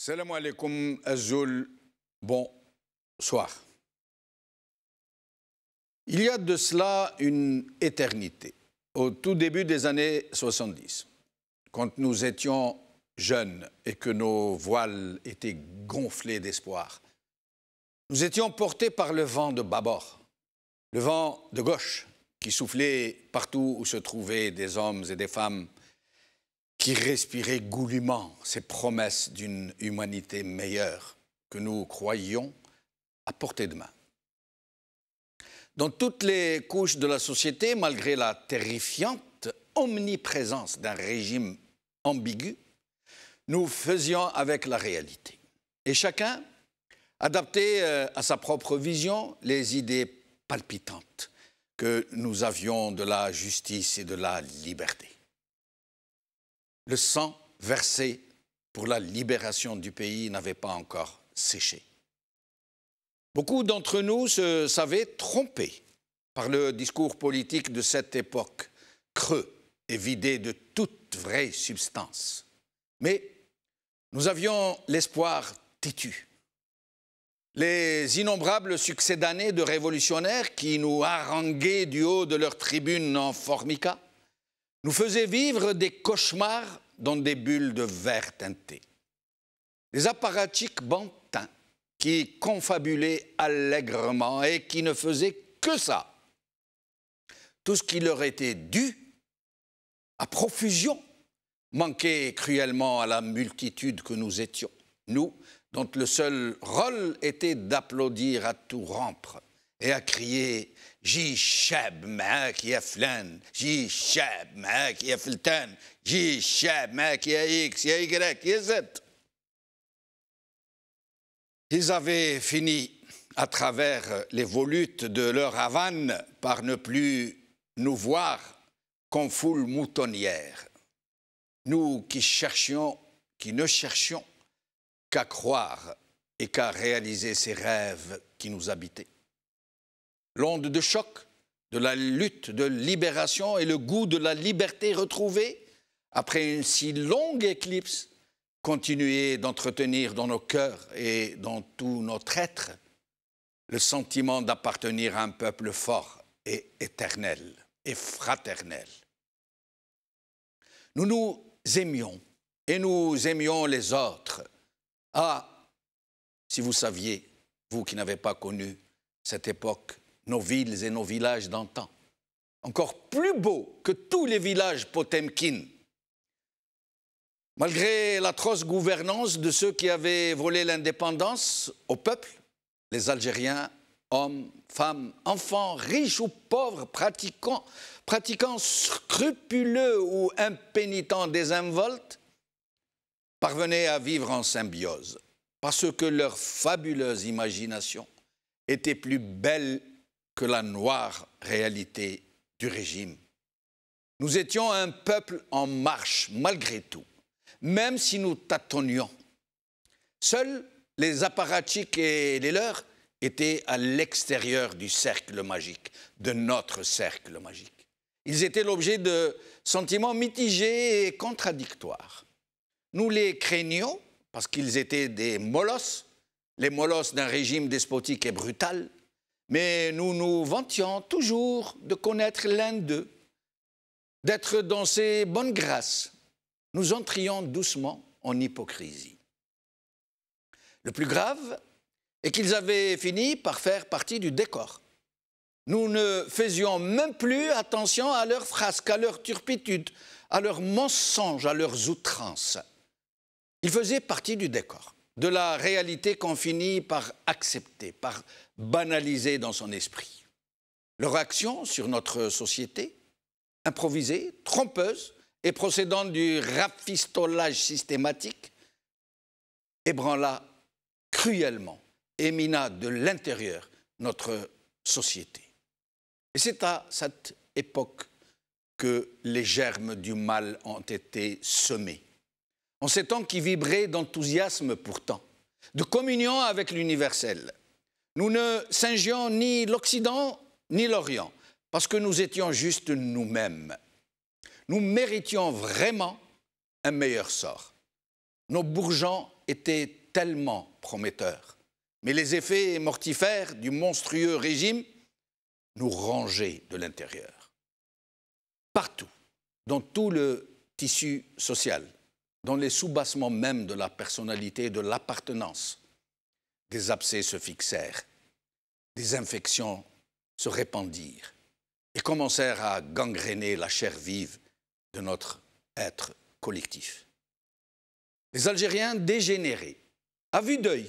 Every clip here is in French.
Salam alaikum Azul, bonsoir. Il y a de cela une éternité, au tout début des années 70, quand nous étions jeunes et que nos voiles étaient gonflés d'espoir. Nous étions portés par le vent de bâbord, le vent de gauche qui soufflait partout où se trouvaient des hommes et des femmes qui respiraient goulûment ces promesses d'une humanité meilleure que nous croyions à portée de main. Dans toutes les couches de la société, malgré la terrifiante omniprésence d'un régime ambigu, nous faisions avec la réalité. Et chacun adaptait à sa propre vision les idées palpitantes que nous avions de la justice et de la liberté. Le sang versé pour la libération du pays n'avait pas encore séché. Beaucoup d'entre nous se savaient trompés par le discours politique de cette époque, creux et vidé de toute vraie substance. Mais nous avions l'espoir têtu. Les innombrables succédanés de révolutionnaires qui nous haranguaient du haut de leur tribune en formica nous faisaient vivre des cauchemars dans des bulles de verre teinté. Les apparatchiks bantins qui confabulaient allègrement et qui ne faisaient que ça. Tout ce qui leur était dû, à profusion, manquait cruellement à la multitude que nous étions, nous, dont le seul rôle était d'applaudir à tout rompre et à crier « Ji shab ma'ak ya flan, Ji shab ma'ak ya fultan, Ji shab ma'ak ya X, ya Y, ya Z ». Ils avaient fini, à travers les volutes de leur Havane, par ne plus nous voir qu'en foule moutonnière. Nous qui ne cherchions qu'à croire et qu'à réaliser ces rêves qui nous habitaient. L'onde de choc de la lutte de libération et le goût de la liberté retrouvée, après une si longue éclipse, continuaient d'entretenir dans nos cœurs et dans tout notre être le sentiment d'appartenir à un peuple fort et éternel et fraternel. Nous nous aimions et nous aimions les autres. Ah, si vous saviez, vous qui n'avez pas connu cette époque, nos villes et nos villages d'antan, encore plus beaux que tous les villages Potemkin. Malgré l'atroce gouvernance de ceux qui avaient volé l'indépendance au peuple, les Algériens, hommes, femmes, enfants, riches ou pauvres, pratiquants scrupuleux ou impénitents désinvoltes, parvenaient à vivre en symbiose, parce que leur fabuleuse imagination était plus belle que la noire réalité du régime. Nous étions un peuple en marche, malgré tout, même si nous tâtonnions. Seuls les apparatchiks et les leurs étaient à l'extérieur du cercle magique, de notre cercle magique. Ils étaient l'objet de sentiments mitigés et contradictoires. Nous les craignions parce qu'ils étaient des molosses, les molosses d'un régime despotique et brutal, mais nous nous vantions toujours de connaître l'un d'eux, d'être dans ses bonnes grâces. Nous entrions doucement en hypocrisie. Le plus grave est qu'ils avaient fini par faire partie du décor. Nous ne faisions même plus attention à leurs frasques, à leur turpitude, à leurs mensonges, à leurs outrances. Ils faisaient partie du décor, de la réalité qu'on finit par accepter, par banaliser dans son esprit. Leur action sur notre société, improvisée, trompeuse et procédant du rafistolage systématique, ébranla cruellement et mina de l'intérieur notre société. Et c'est à cette époque que les germes du mal ont été semés. En ces temps qui vibraient d'enthousiasme pourtant, de communion avec l'universel. Nous ne singions ni l'Occident ni l'Orient, parce que nous étions juste nous-mêmes. Nous méritions vraiment un meilleur sort. Nos bourgeons étaient tellement prometteurs. Mais les effets mortifères du monstrueux régime nous rongeaient de l'intérieur. Partout, dans tout le tissu social, dans les soubassements même de la personnalité et de l'appartenance, des abcès se fixèrent, des infections se répandirent et commencèrent à gangréner la chair vive de notre être collectif. Les Algériens dégénérés, à vue d'œil,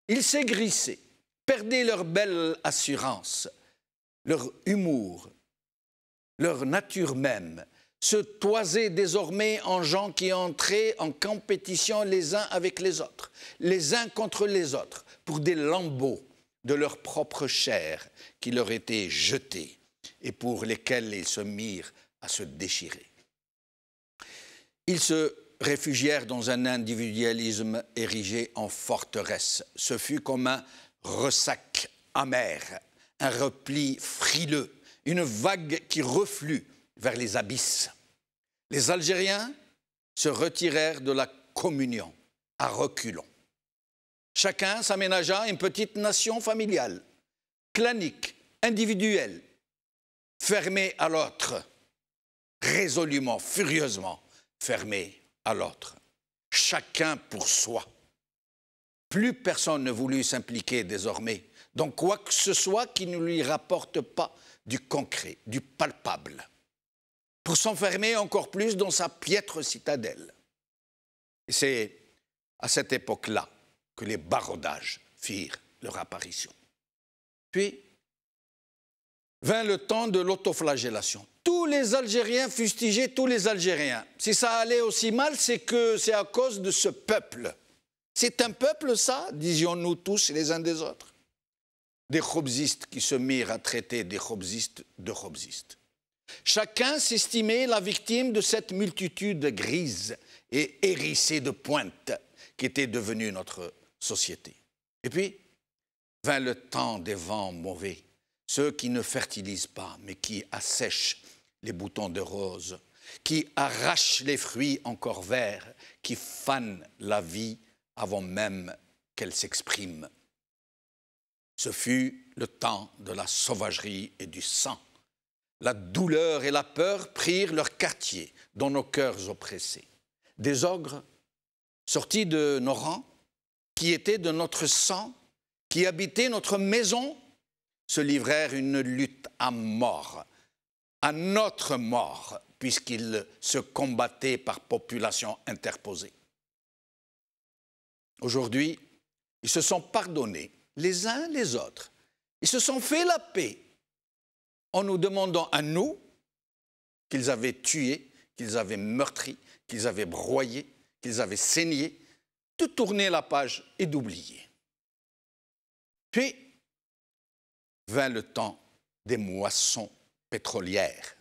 ils s'aigrissaient, perdaient leur belle assurance, leur humour, leur nature même, se toisaient désormais en gens qui entraient en compétition les uns avec les autres, les uns contre les autres, pour des lambeaux de leur propre chair qui leur étaient jetés et pour lesquels ils se mirent à se déchirer. Ils se réfugièrent dans un individualisme érigé en forteresse. Ce fut comme un ressac amer, un repli frileux, une vague qui reflue vers les abysses. Les Algériens se retirèrent de la communion à reculons. Chacun s'aménagea une petite nation familiale, clanique, individuelle, fermée à l'autre, résolument, furieusement fermée à l'autre. Chacun pour soi. Plus personne ne voulut s'impliquer désormais dans quoi que ce soit qui ne lui rapporte pas du concret, du palpable, pour s'enfermer encore plus dans sa piètre citadelle. Et c'est à cette époque-là que les baraudages firent leur apparition. Puis vint le temps de l'autoflagellation. Tous les Algériens fustigeaient tous les Algériens. Si ça allait aussi mal, c'est à cause de ce peuple. C'est un peuple, ça, disions-nous tous les uns des autres. Des khobzistes qui se mirent à traiter des khobzistes de khobzistes. Chacun s'estimait la victime de cette multitude grise et hérissée de pointe qui était devenue notre société. Et puis, vint le temps des vents mauvais, ceux qui ne fertilisent pas, mais qui assèchent les boutons de rose, qui arrachent les fruits encore verts, qui fanent la vie avant même qu'elle s'exprime. Ce fut le temps de la sauvagerie et du sang. La douleur et la peur prirent leur quartier dans nos cœurs oppressés. Des ogres sortis de nos rangs, qui étaient de notre sang, qui habitaient notre maison, se livrèrent une lutte à mort, à notre mort, puisqu'ils se combattaient par population interposée. Aujourd'hui, ils se sont pardonnés les uns les autres. Ils se sont fait la paix en nous demandant à nous qu'ils avaient tué, qu'ils avaient meurtri, qu'ils avaient broyé, qu'ils avaient saigné, de tourner la page et d'oublier. Puis vint le temps des moissons pétrolières.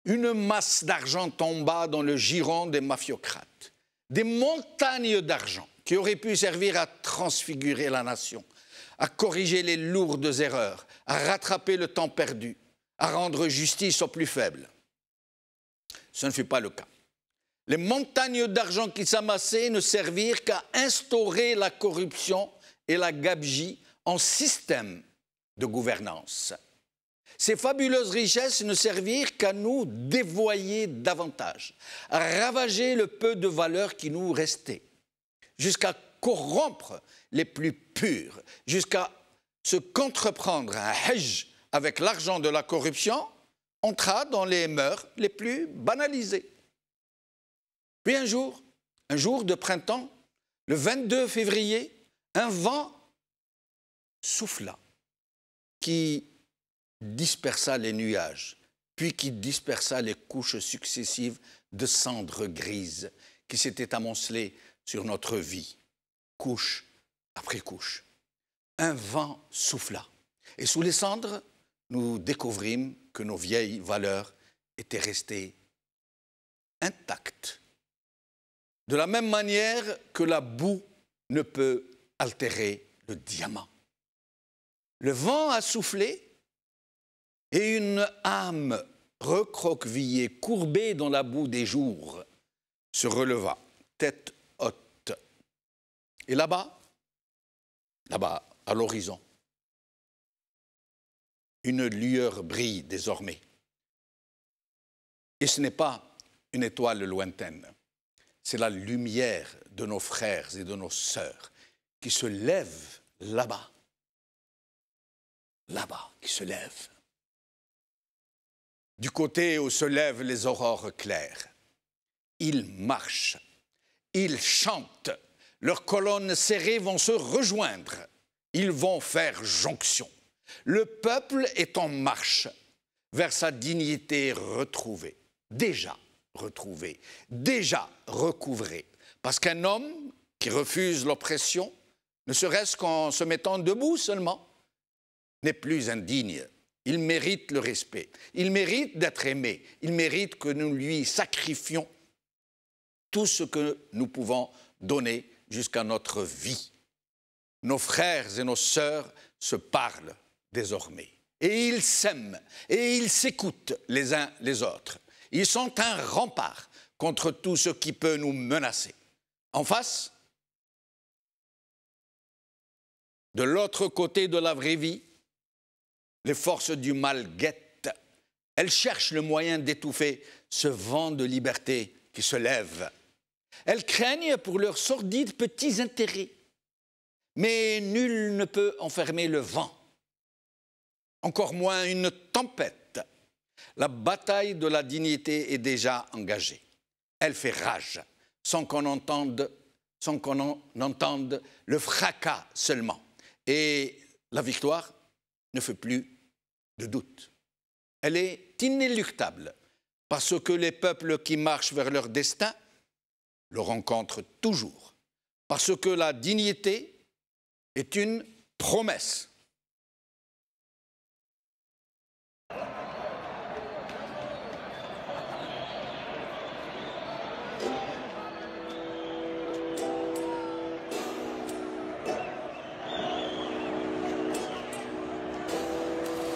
Une masse d'argent tomba dans le giron des mafiocrates. Des montagnes d'argent qui auraient pu servir à transfigurer la nation, à corriger les lourdes erreurs, à rattraper le temps perdu, à rendre justice aux plus faibles. Ce ne fut pas le cas. Les montagnes d'argent qui s'amassaient ne servirent qu'à instaurer la corruption et la gabegie en système de gouvernance. Ces fabuleuses richesses ne servirent qu'à nous dévoyer davantage, à ravager le peu de valeur qui nous restait, jusqu'à corrompre les plus purs, jusqu'à se contreprendre un hajj avec l'argent de la corruption, entra dans les mœurs les plus banalisées. Puis un jour de printemps, le 22 février, un vent souffla qui dispersa les nuages, puis qui dispersa les couches successives de cendres grises qui s'étaient amoncelées sur notre vie, couche après couche. Un vent souffla, et sous les cendres, nous découvrîmes que nos vieilles valeurs étaient restées intactes. De la même manière que la boue ne peut altérer le diamant. Le vent a soufflé et une âme recroquevillée, courbée dans la boue des jours, se releva, tête haute, Et là-bas, à l'horizon, une lueur brille désormais. Et ce n'est pas une étoile lointaine, c'est la lumière de nos frères et de nos sœurs qui se lèvent là-bas, qui se lèvent. Du côté où se lèvent les aurores claires, ils marchent, ils chantent, leurs colonnes serrées vont se rejoindre, ils vont faire jonction. Le peuple est en marche vers sa dignité retrouvée, déjà retrouvée, déjà recouvrée. Parce qu'un homme qui refuse l'oppression, ne serait-ce qu'en se mettant debout seulement, n'est plus indigne. Il mérite le respect, il mérite d'être aimé, il mérite que nous lui sacrifions tout ce que nous pouvons donner jusqu'à notre vie. Nos frères et nos sœurs se parlent désormais. Et ils s'aiment, et ils s'écoutent les uns les autres. Ils sont un rempart contre tout ce qui peut nous menacer. En face, de l'autre côté de la vraie vie, les forces du mal guettent. Elles cherchent le moyen d'étouffer ce vent de liberté qui se lève. Elles craignent pour leurs sordides petits intérêts. Mais nul ne peut enfermer le vent, encore moins une tempête. La bataille de la dignité est déjà engagée. Elle fait rage, sans qu'on entende le fracas seulement. Et la victoire ne fait plus de doute. Elle est inéluctable, parce que les peuples qui marchent vers leur destin le rencontrent toujours. Parce que la dignité est une promesse.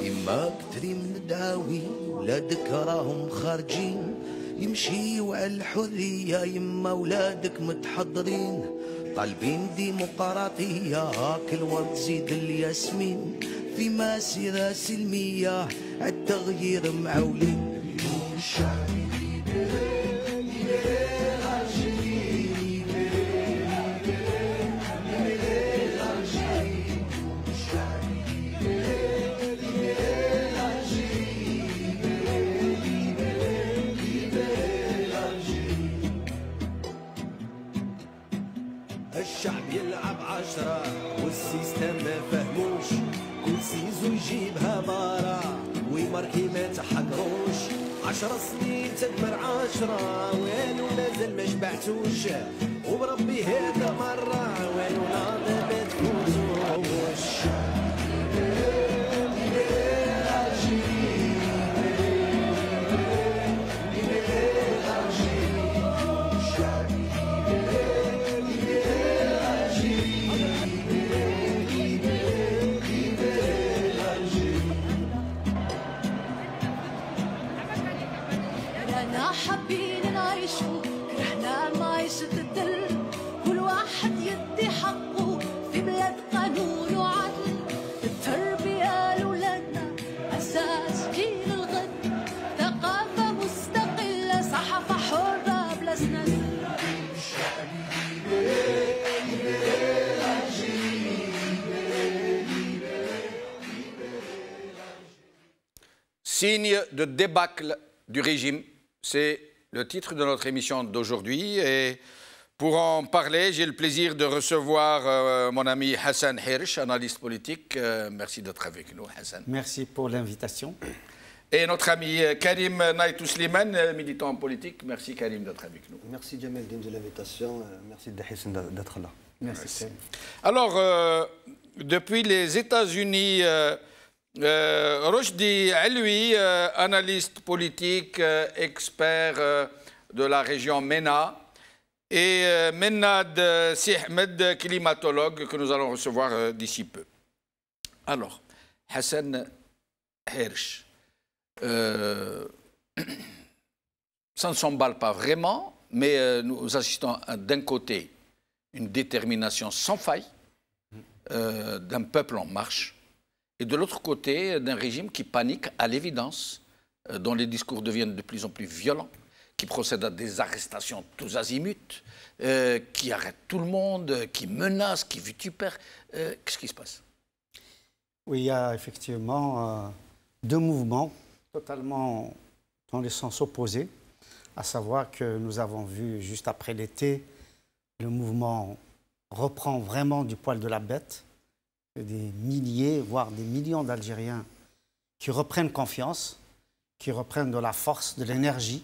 يما كتري من الدعاوي ولادك راهم خارجين يمشيو على الحرية يما ولادك متحضرين طالبين ديمقراطية هاك الورد زيد الياسمين في مسيرة سلمية عالتغيير معولين الشعب يلعب عشرة والسيستم ما فهموش كل سيزو يجيبها بارا ويماركي ما تحقروش 10 سنين تدمر 10 وينو مازال ما شبعتوش وبربي هذا مرة وينو ناضي ما تفوتوش حابين نعيشوا كرهنا معيشة الدل كل واحد يدي حقه في بلاد قانون وعدل التربية لولادنا أساس جيل الغد ثقافة مستقلة صحافة حرة بلا سنسل Signe de débâcle du régime, c'est le titre de notre émission d'aujourd'hui. Et pour en parler, j'ai le plaisir de recevoir mon ami Hassan Hirsch, analyste politique. Merci d'être avec nous, Hassan. Merci pour l'invitation. Et notre ami Karim Naïtou Slimane, militant politique. Merci Karim d'être avec nous. Merci Jamel de l'invitation. Merci Hassan d'être là. Merci. Alors, depuis les États-Unis, Rochdi Alui, analyste politique, expert de la région MENA, et Mennad Sihmed, climatologue, que nous allons recevoir d'ici peu. Alors, Hassan Hirsch, ça ne s'emballe pas vraiment, mais nous assistons d'un côté une détermination sans faille d'un peuple en marche, et de l'autre côté, d'un régime qui panique à l'évidence, dont les discours deviennent de plus en plus violents, qui procède à des arrestations tous azimuts, qui arrête tout le monde, qui menace, qui vitupère. Qu'est-ce qui se passe? Oui, il y a effectivement deux mouvements totalement dans les sens opposés, à savoir que nous avons vu juste après l'été, le mouvement reprend vraiment du poil de la bête, des milliers, voire des millions d'Algériens qui reprennent confiance, qui reprennent de la force, de l'énergie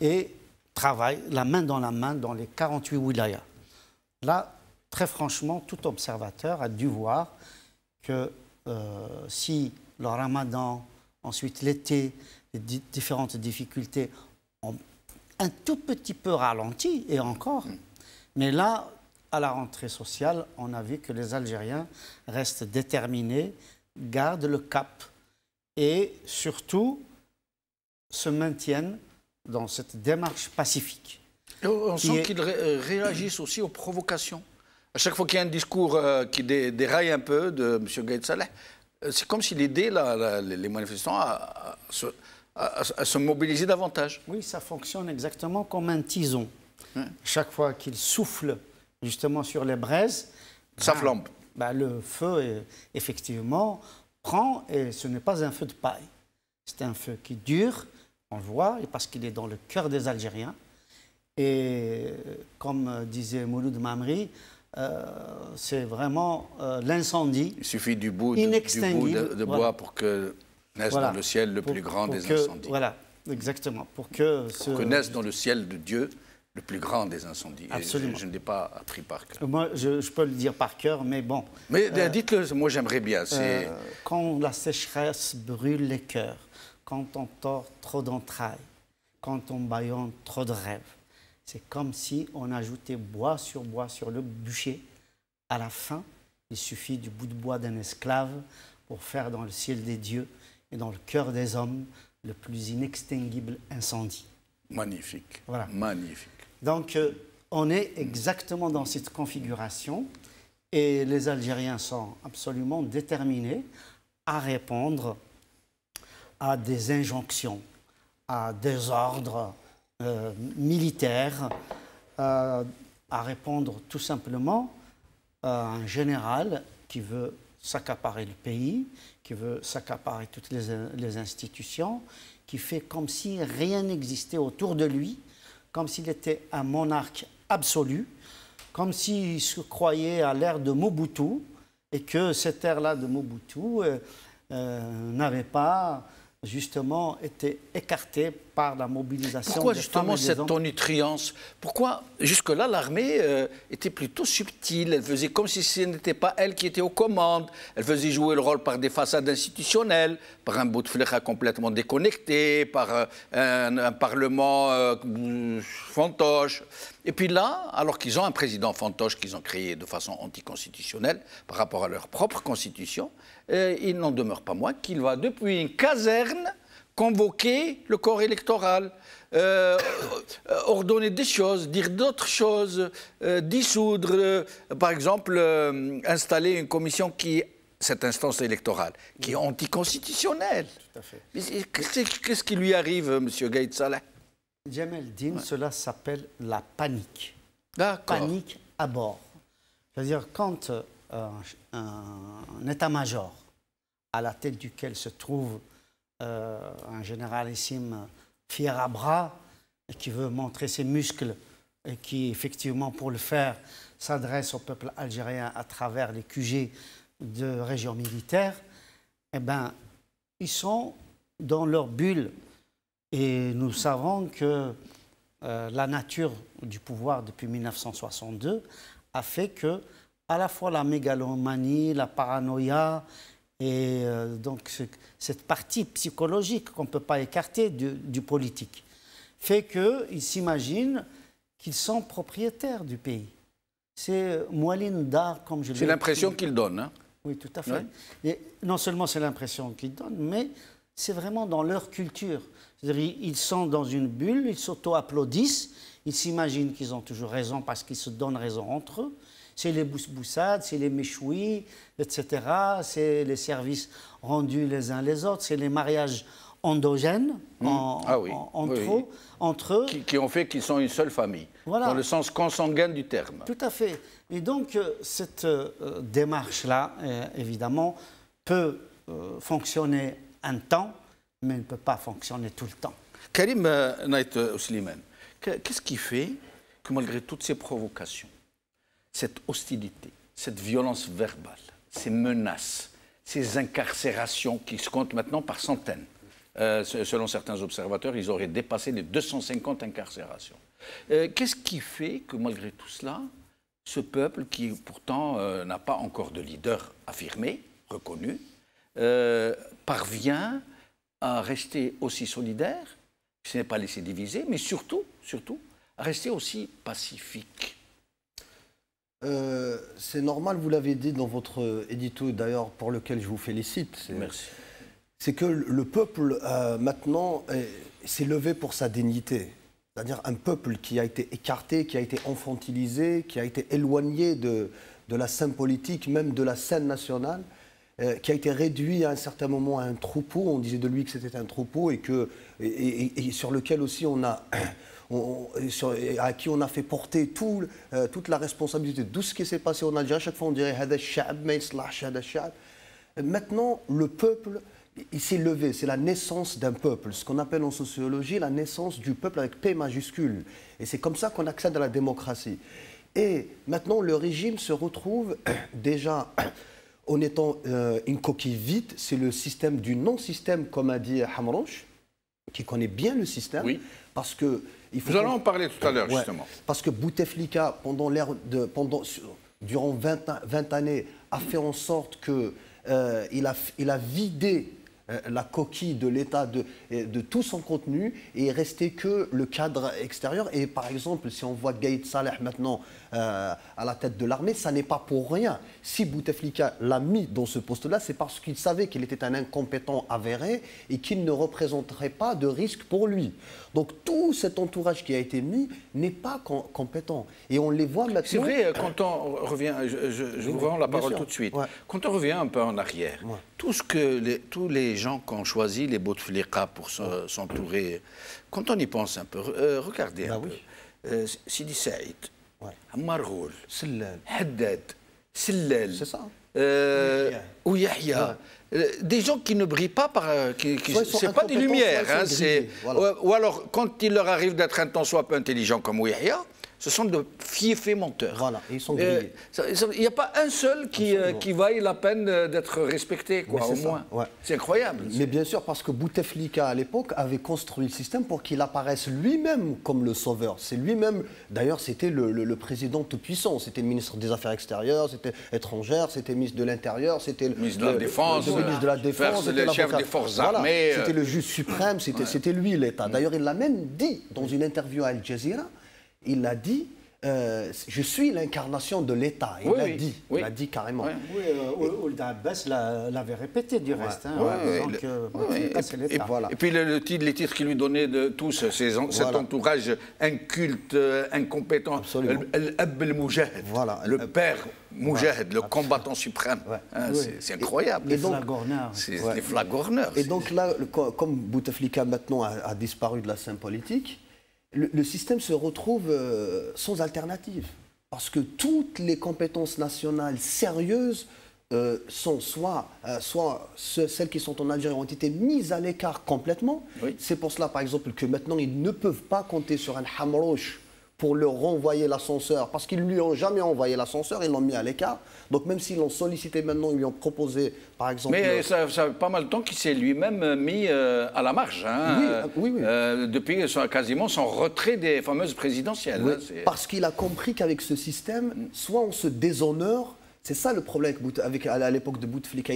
et travaillent la main dans les 48 wilayas. Là, très franchement, tout observateur a dû voir que si le ramadan, ensuite l'été, les différentes difficultés ont un tout petit peu ralenti, et encore, mais là, à la rentrée sociale, on a vu que les Algériens restent déterminés, gardent le cap et surtout se maintiennent dans cette démarche pacifique. On sent qu'ils réagissent aussi aux provocations. À chaque fois qu'il y a un discours qui déraille un peu de M. Gaïd Saleh, c'est comme s'il aidait les manifestants à se mobiliser davantage. Oui, ça fonctionne exactement comme un tison. Chaque fois qu'il souffle justement sur les braises, ça flambe. Le feu, effectivement, prend, et ce n'est pas un feu de paille. C'est un feu qui dure, on le voit, et parce qu'il est dans le cœur des Algériens. Et comme disait Mouloud Mamri, c'est vraiment l'incendie. Il suffit du bout de bois pour que naisse dans le ciel le plus grand des incendies. Voilà, exactement. Pour que naisse dans le ciel de Dieu le plus grand des incendies. Absolument. Je ne l'ai pas appris par cœur. Moi, je peux le dire par cœur, mais bon. Mais dites-le, moi j'aimerais bien. Quand la sécheresse brûle les cœurs, quand on tord trop d'entrailles, quand on bâillonne trop de rêves, c'est comme si on ajoutait bois sur le bûcher. À la fin, il suffit du bout de bois d'un esclave pour faire dans le ciel des dieux et dans le cœur des hommes le plus inextinguible incendie. Magnifique. Voilà. Magnifique. Donc, on est exactement dans cette configuration et les Algériens sont absolument déterminés à répondre à des injonctions, à des ordres militaires, à répondre tout simplement à un général qui veut s'accaparer le pays, qui veut s'accaparer toutes les institutions, qui fait comme si rien n'existait autour de lui, comme s'il était un monarque absolu, comme s'il se croyait à l'ère de Mobutu, et que cette ère-là de Mobutu n'avait pas justement été écartée par la mobilisation. Pourquoi des justement femmes et des cette hommes. tonitruance? Pourquoi jusque-là l'armée était plutôt subtile? Elle faisait comme si ce n'était pas elle qui était aux commandes. Elle faisait jouer le rôle par des façades institutionnelles, par un Bouteflika complètement déconnecté, par un parlement fantoche. Et puis là, alors qu'ils ont un président fantoche qu'ils ont créé de façon anticonstitutionnelle par rapport à leur propre constitution, il n'en demeure pas moins qu'il va depuis une caserne convoquer le corps électoral, ordonner des choses, dire d'autres choses, dissoudre, par exemple, installer une commission cette instance électorale, qui est anticonstitutionnelle. Tout à fait. Qu'est-ce qui lui arrive, M. Gaïd Saleh? Djamel Din, cela s'appelle la panique. D'accord. Panique à bord. C'est-à-dire quand un état-major à la tête duquel se trouve un généralissime fier à bras et qui veut montrer ses muscles et qui, effectivement, pour le faire, s'adresse au peuple algérien à travers les QG de régions militaires, eh bien, ils sont dans leur bulle. Et nous savons que la nature du pouvoir depuis 1962 a fait que, à la fois la mégalomanie, la paranoïa, et donc cette partie psychologique qu'on ne peut pas écarter du politique, fait qu'ils s'imaginent qu'ils sont propriétaires du pays. C'est moelline d'art, comme je l'ai dit. C'est l'impression qu'ils donnent. Hein? Oui, tout à fait. Ouais. Et non seulement c'est l'impression qu'ils donnent, mais c'est vraiment dans leur culture. C'est-à-dire ils sont dans une bulle, ils s'auto-applaudissent, Ils s'imaginent qu'ils ont toujours raison parce qu'ils se donnent raison entre eux. C'est les boussades, c'est les méchouis, etc. C'est les services rendus les uns les autres, c'est les mariages endogènes entre eux. Qui ont fait qu'ils sont une seule famille, dans le sens consanguin du terme. Tout à fait. Et donc, cette démarche-là, évidemment, peut fonctionner un temps, mais ne peut pas fonctionner tout le temps. Karim Naït Slimane, qu'est-ce qui fait que malgré toutes ces provocations, cette hostilité, cette violence verbale, ces menaces, ces incarcérations qui se comptent maintenant par centaines, selon certains observateurs, ils auraient dépassé les 250 incarcérations. Qu'est-ce qui fait que malgré tout cela, ce peuple qui pourtant n'a pas encore de leader affirmé, reconnu, parvient à rester aussi solidaire, qui ne s'est pas laissé diviser, mais surtout, à rester aussi pacifique? C'est normal, vous l'avez dit dans votre édito, d'ailleurs pour lequel je vous félicite. Merci. C'est que le peuple, maintenant, s'est levé pour sa dignité. C'est-à-dire un peuple qui a été écarté, qui a été infantilisé, qui a été éloigné de la scène politique, même de la scène nationale, qui a été réduit à un certain moment à un troupeau. On disait de lui que c'était un troupeau et sur lequel aussi à qui on a fait porter toute la responsabilité de tout ce qui s'est passé en Algérie. À chaque fois, on dirait « Hada sha'ab ma yislahsh hada sha'ab ». Maintenant, le peuple, il s'est levé. C'est la naissance d'un peuple, ce qu'on appelle en sociologie la naissance du peuple avec P majuscule. Et c'est comme ça qu'on accède à la démocratie. Et maintenant, le régime se retrouve déjà en étant une coquille vide. C'est le système du non-système, comme a dit Hamrouche, qui connaît bien le système. Oui. Parce que nous allons en parler tout à l'heure, justement. Parce que Bouteflika, durant 20 années, a fait en sorte qu'il a vidé la coquille de l'État de tout son contenu et il restait que le cadre extérieur. Et par exemple, si on voit Gaïd Saleh maintenant à la tête de l'armée, ça n'est pas pour rien. Si Bouteflika l'a mis dans ce poste-là, c'est parce qu'il savait qu'il était un incompétent avéré et qu'il ne représenterait pas de risque pour lui. Donc tout cet entourage qui a été mis n'est pas compétent. Et on les voit maintenant... C'est vrai, quand on revient, je vous rends la parole tout de suite, quand on revient un peu en arrière, tous les gens qui ont choisi les Bouteflika pour s'entourer, quand on y pense un peu, regardez un peu, Sidi Saïd, Ammar Ghoul, Haddad, Sellal, ou Yahya, des gens qui ne brillent pas par... c'est pas des lumières. Ou alors, quand il leur arrive d'être un tant soit peu intelligent comme Yahya, ce sont de fiefés menteurs. Voilà, ils sont grillés. Il n'y a pas un seul qui vaille la peine d'être respecté, quoi, au moins. C'est incroyable. Mais bien sûr, parce que Bouteflika, à l'époque, avait construit le système pour qu'il apparaisse lui-même comme le sauveur. C'est lui-même, d'ailleurs, c'était le président tout-puissant. C'était le ministre des Affaires extérieures, c'était étrangères, c'était le ministre de l'Intérieur, c'était le ministre de la Défense, le chef des forces armées. C'était le juge suprême, c'était lui, l'État. D'ailleurs, il l'a même dit dans une interview à Al Jazeera. Il a dit je suis l'incarnation de l'État. Il l'a dit carrément. Ould Abbas l'avait répété du reste. C'est l'État. Et puis les titres qu'il lui donnait de tous, cet entourage inculte, incompétent, le père Moujahid, le combattant suprême. C'est incroyable. Les flagorneurs. Les flagorneurs. Et donc là, comme Bouteflika maintenant a disparu de la scène politique, le système se retrouve sans alternative. Parce que toutes les compétences nationales sérieuses sont soit celles qui sont en Algérie ont été mises à l'écart complètement. C'est pour cela, par exemple, que maintenant, ils ne peuvent pas compter sur un Hamrouche pour leur renvoyer l'ascenseur, parce qu'ils ne lui ont jamais envoyé l'ascenseur, ils l'ont mis à l'écart. Donc même s'ils l'ont sollicité maintenant, ils lui ont proposé, par exemple... Mais ça fait pas mal de temps qu'il s'est lui-même mis à la marge, depuis quasiment son retrait des fameuses présidentielles. Parce qu'il a compris qu'avec ce système, soit on se déshonore. C'est ça le problème à l'époque de Bouteflika.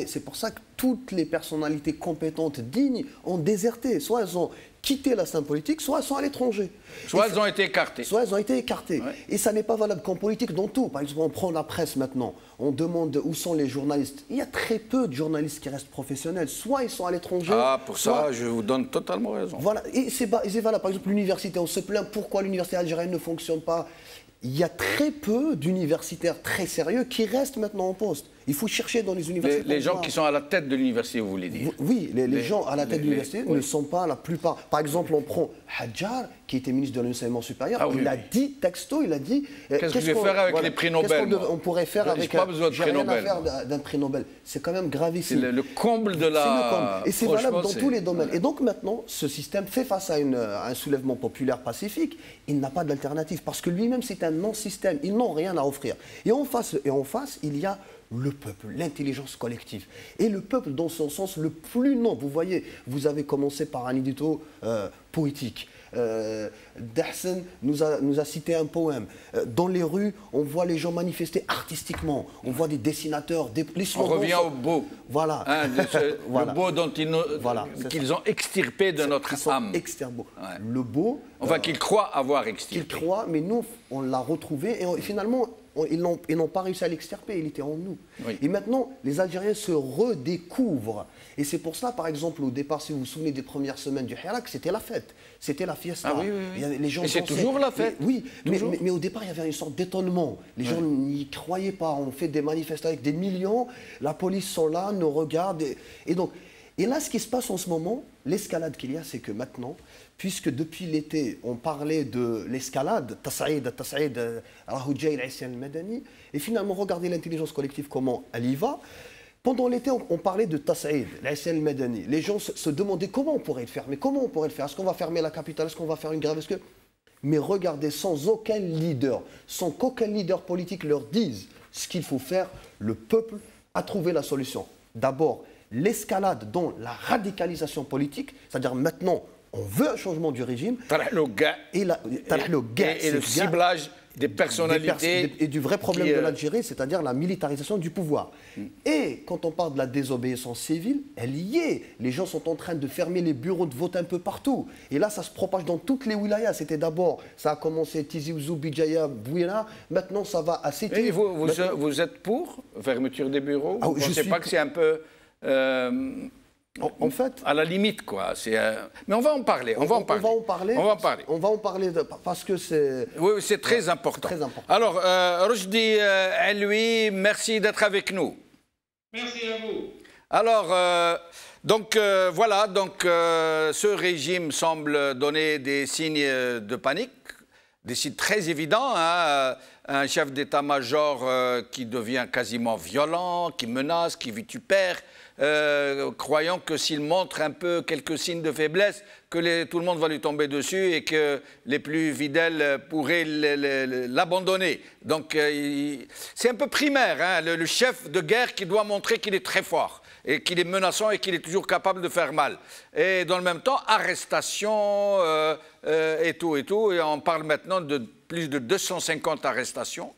C'est pour ça que toutes les personnalités compétentes, dignes, ont déserté. Soit elles ont quitté la scène politique, soit elles sont à l'étranger. Soit elles ont été écartées. Soit elles ont été écartées. Ouais. Et ça n'est pas valable qu'en politique, dans tout. Par exemple, on prend la presse maintenant, on demande où sont les journalistes. Il y a très peu de journalistes qui restent professionnels. Soit ils sont à l'étranger. Ah, pour ça, soit... je vous donne totalement raison. Voilà, et c'est valable. Par exemple, l'université, on se plaint pourquoi l'université algérienne ne fonctionne pas. Il y a très peu d'universitaires très sérieux qui restent maintenant en poste. Il faut chercher dans les universités. Les gens qui sont à la tête de l'université, vous voulez dire? Oui, les gens à la tête de l'université oui. ne sont pas la plupart. Par exemple, on prend Hadjar, qui était ministre de l'enseignement supérieur. Ah, oui, il a dit texto, il a dit... Qu'est-ce que je vais faire avec les prix Nobel? On pourrait faire avec... pas besoin de prix Nobel. d'un prix Nobel. C'est quand même gravissime. C'est le comble de la... C'est le comble. Et c'est valable dans tous les domaines. Ouais. Et donc maintenant, ce système fait face à un soulèvement populaire pacifique. Il n'a pas d'alternative parce que lui-même, c'est un non-système. Ils n'ont rien à offrir. Et en face, il y a le peuple, l'intelligence collective. Et le peuple, dans son sens le plus noble. Vous voyez, vous avez commencé par un édito poétique. Dahsen nous a cité un poème. Dans les rues, on voit les gens manifester artistiquement. On voit des dessinateurs, les slogans. On revient au beau. Voilà. Hein, voilà. Le beau dont qu'ils ont extirpé de notre âme. Extirpé. Ouais. Le beau. Enfin, qu'ils croient avoir extirpé. Qu'ils croient, mais nous, on l'a retrouvé et finalement, ils n'ont pas réussi à l'extirper, il était en nous. Oui. Et maintenant, les Algériens se redécouvrent. Et c'est pour cela, par exemple, au départ, si vous vous souvenez des premières semaines du Hirak, c'était la fête, c'était la fiesta. Ah oui, oui, oui. Les gens et c'est dansaient. toujours la fête. Oui, toujours. Mais au départ, il y avait une sorte d'étonnement. Les gens n'y croyaient pas. On fait des manifestations avec des millions, la police sont là, nous regarde. Et là, ce qui se passe en ce moment, l'escalade qu'il y a, c'est que maintenant, puisque depuis l'été, on parlait de l'escalade, Tassaïd, Rahoudjaï, al Madani, et finalement, regardez l'intelligence collective, comment elle y va. Pendant l'été, on parlait de Tassaïd, al Madani. Les gens se demandaient comment on pourrait le faire. Mais comment on pourrait le faire? Est-ce qu'on va fermer la capitale? Est-ce qu'on va faire une grève? Mais regardez, sans aucun leader, sans qu'aucun leader politique leur dise ce qu'il faut faire, le peuple a trouvé la solution. D'abord, l'escalade dans la radicalisation politique, c'est-à-dire maintenant, on veut un changement du régime. Et le ciblage des personnalités. Et du vrai problème de l'Algérie, c'est-à-dire la militarisation du pouvoir. Et quand on parle de la désobéissance civile, elle y est. Les gens sont en train de fermer les bureaux de vote un peu partout. Et là, ça se propage dans toutes les wilayas. C'était d'abord, ça a commencé Tizi Ouzou, Bijaya, Bouina. Maintenant, ça va à Séti. Et vous êtes pour fermeture des bureaux? Vous ne pensez pas que c'est un peu... en fait, à la limite, quoi. Mais on va en parler. On va en parler parce que c'est... Oui, c'est très important. Très important. Alors, Rochdi Alioui, merci d'être avec nous. Merci à vous. Alors, voilà, ce régime semble donner des signes de panique, des signes très évidents. Hein, un chef d'état-major qui devient quasiment violent, qui menace, qui vitupère, croyant que s'il montre un peu quelques signes de faiblesse, que tout le monde va lui tomber dessus et que les plus fidèles pourraient l'abandonner. Donc c'est un peu primaire, hein, le chef de guerre qui doit montrer qu'il est très fort et qu'il est menaçant et qu'il est toujours capable de faire mal. Et dans le même temps, arrestation et tout. Et on parle maintenant de plus de 250 arrestations.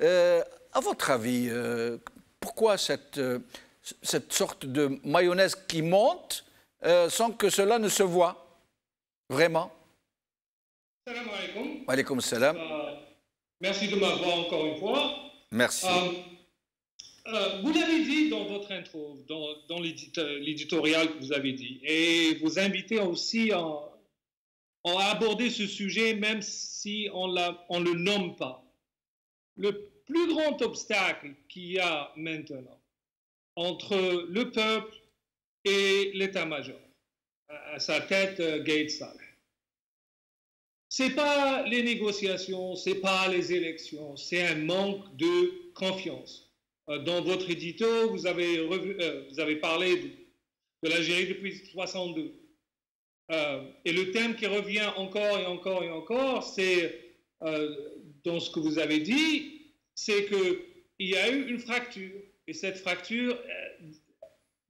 À votre avis, pourquoi cette sorte de mayonnaise qui monte sans que cela ne se voit vraiment? Salam alaikum. Alaikum salam. Merci de m'avoir encore une fois. Merci. Vous l'avez dit dans votre intro, dans l'éditorial que vous avez dit, et vous invitez aussi à aborder ce sujet même si on ne le nomme pas. Le plus grand obstacle qu'il y a maintenant entre le peuple et l'état-major, à sa tête, Gaïd Salah. Ce n'est pas les négociations, ce n'est pas les élections, c'est un manque de confiance. Dans votre édito, vous avez parlé de l'Algérie depuis 1962. Et le thème qui revient encore et encore et encore, c'est, dans ce que vous avez dit, c'est qu'il y a eu une fracture. Et cette fracture,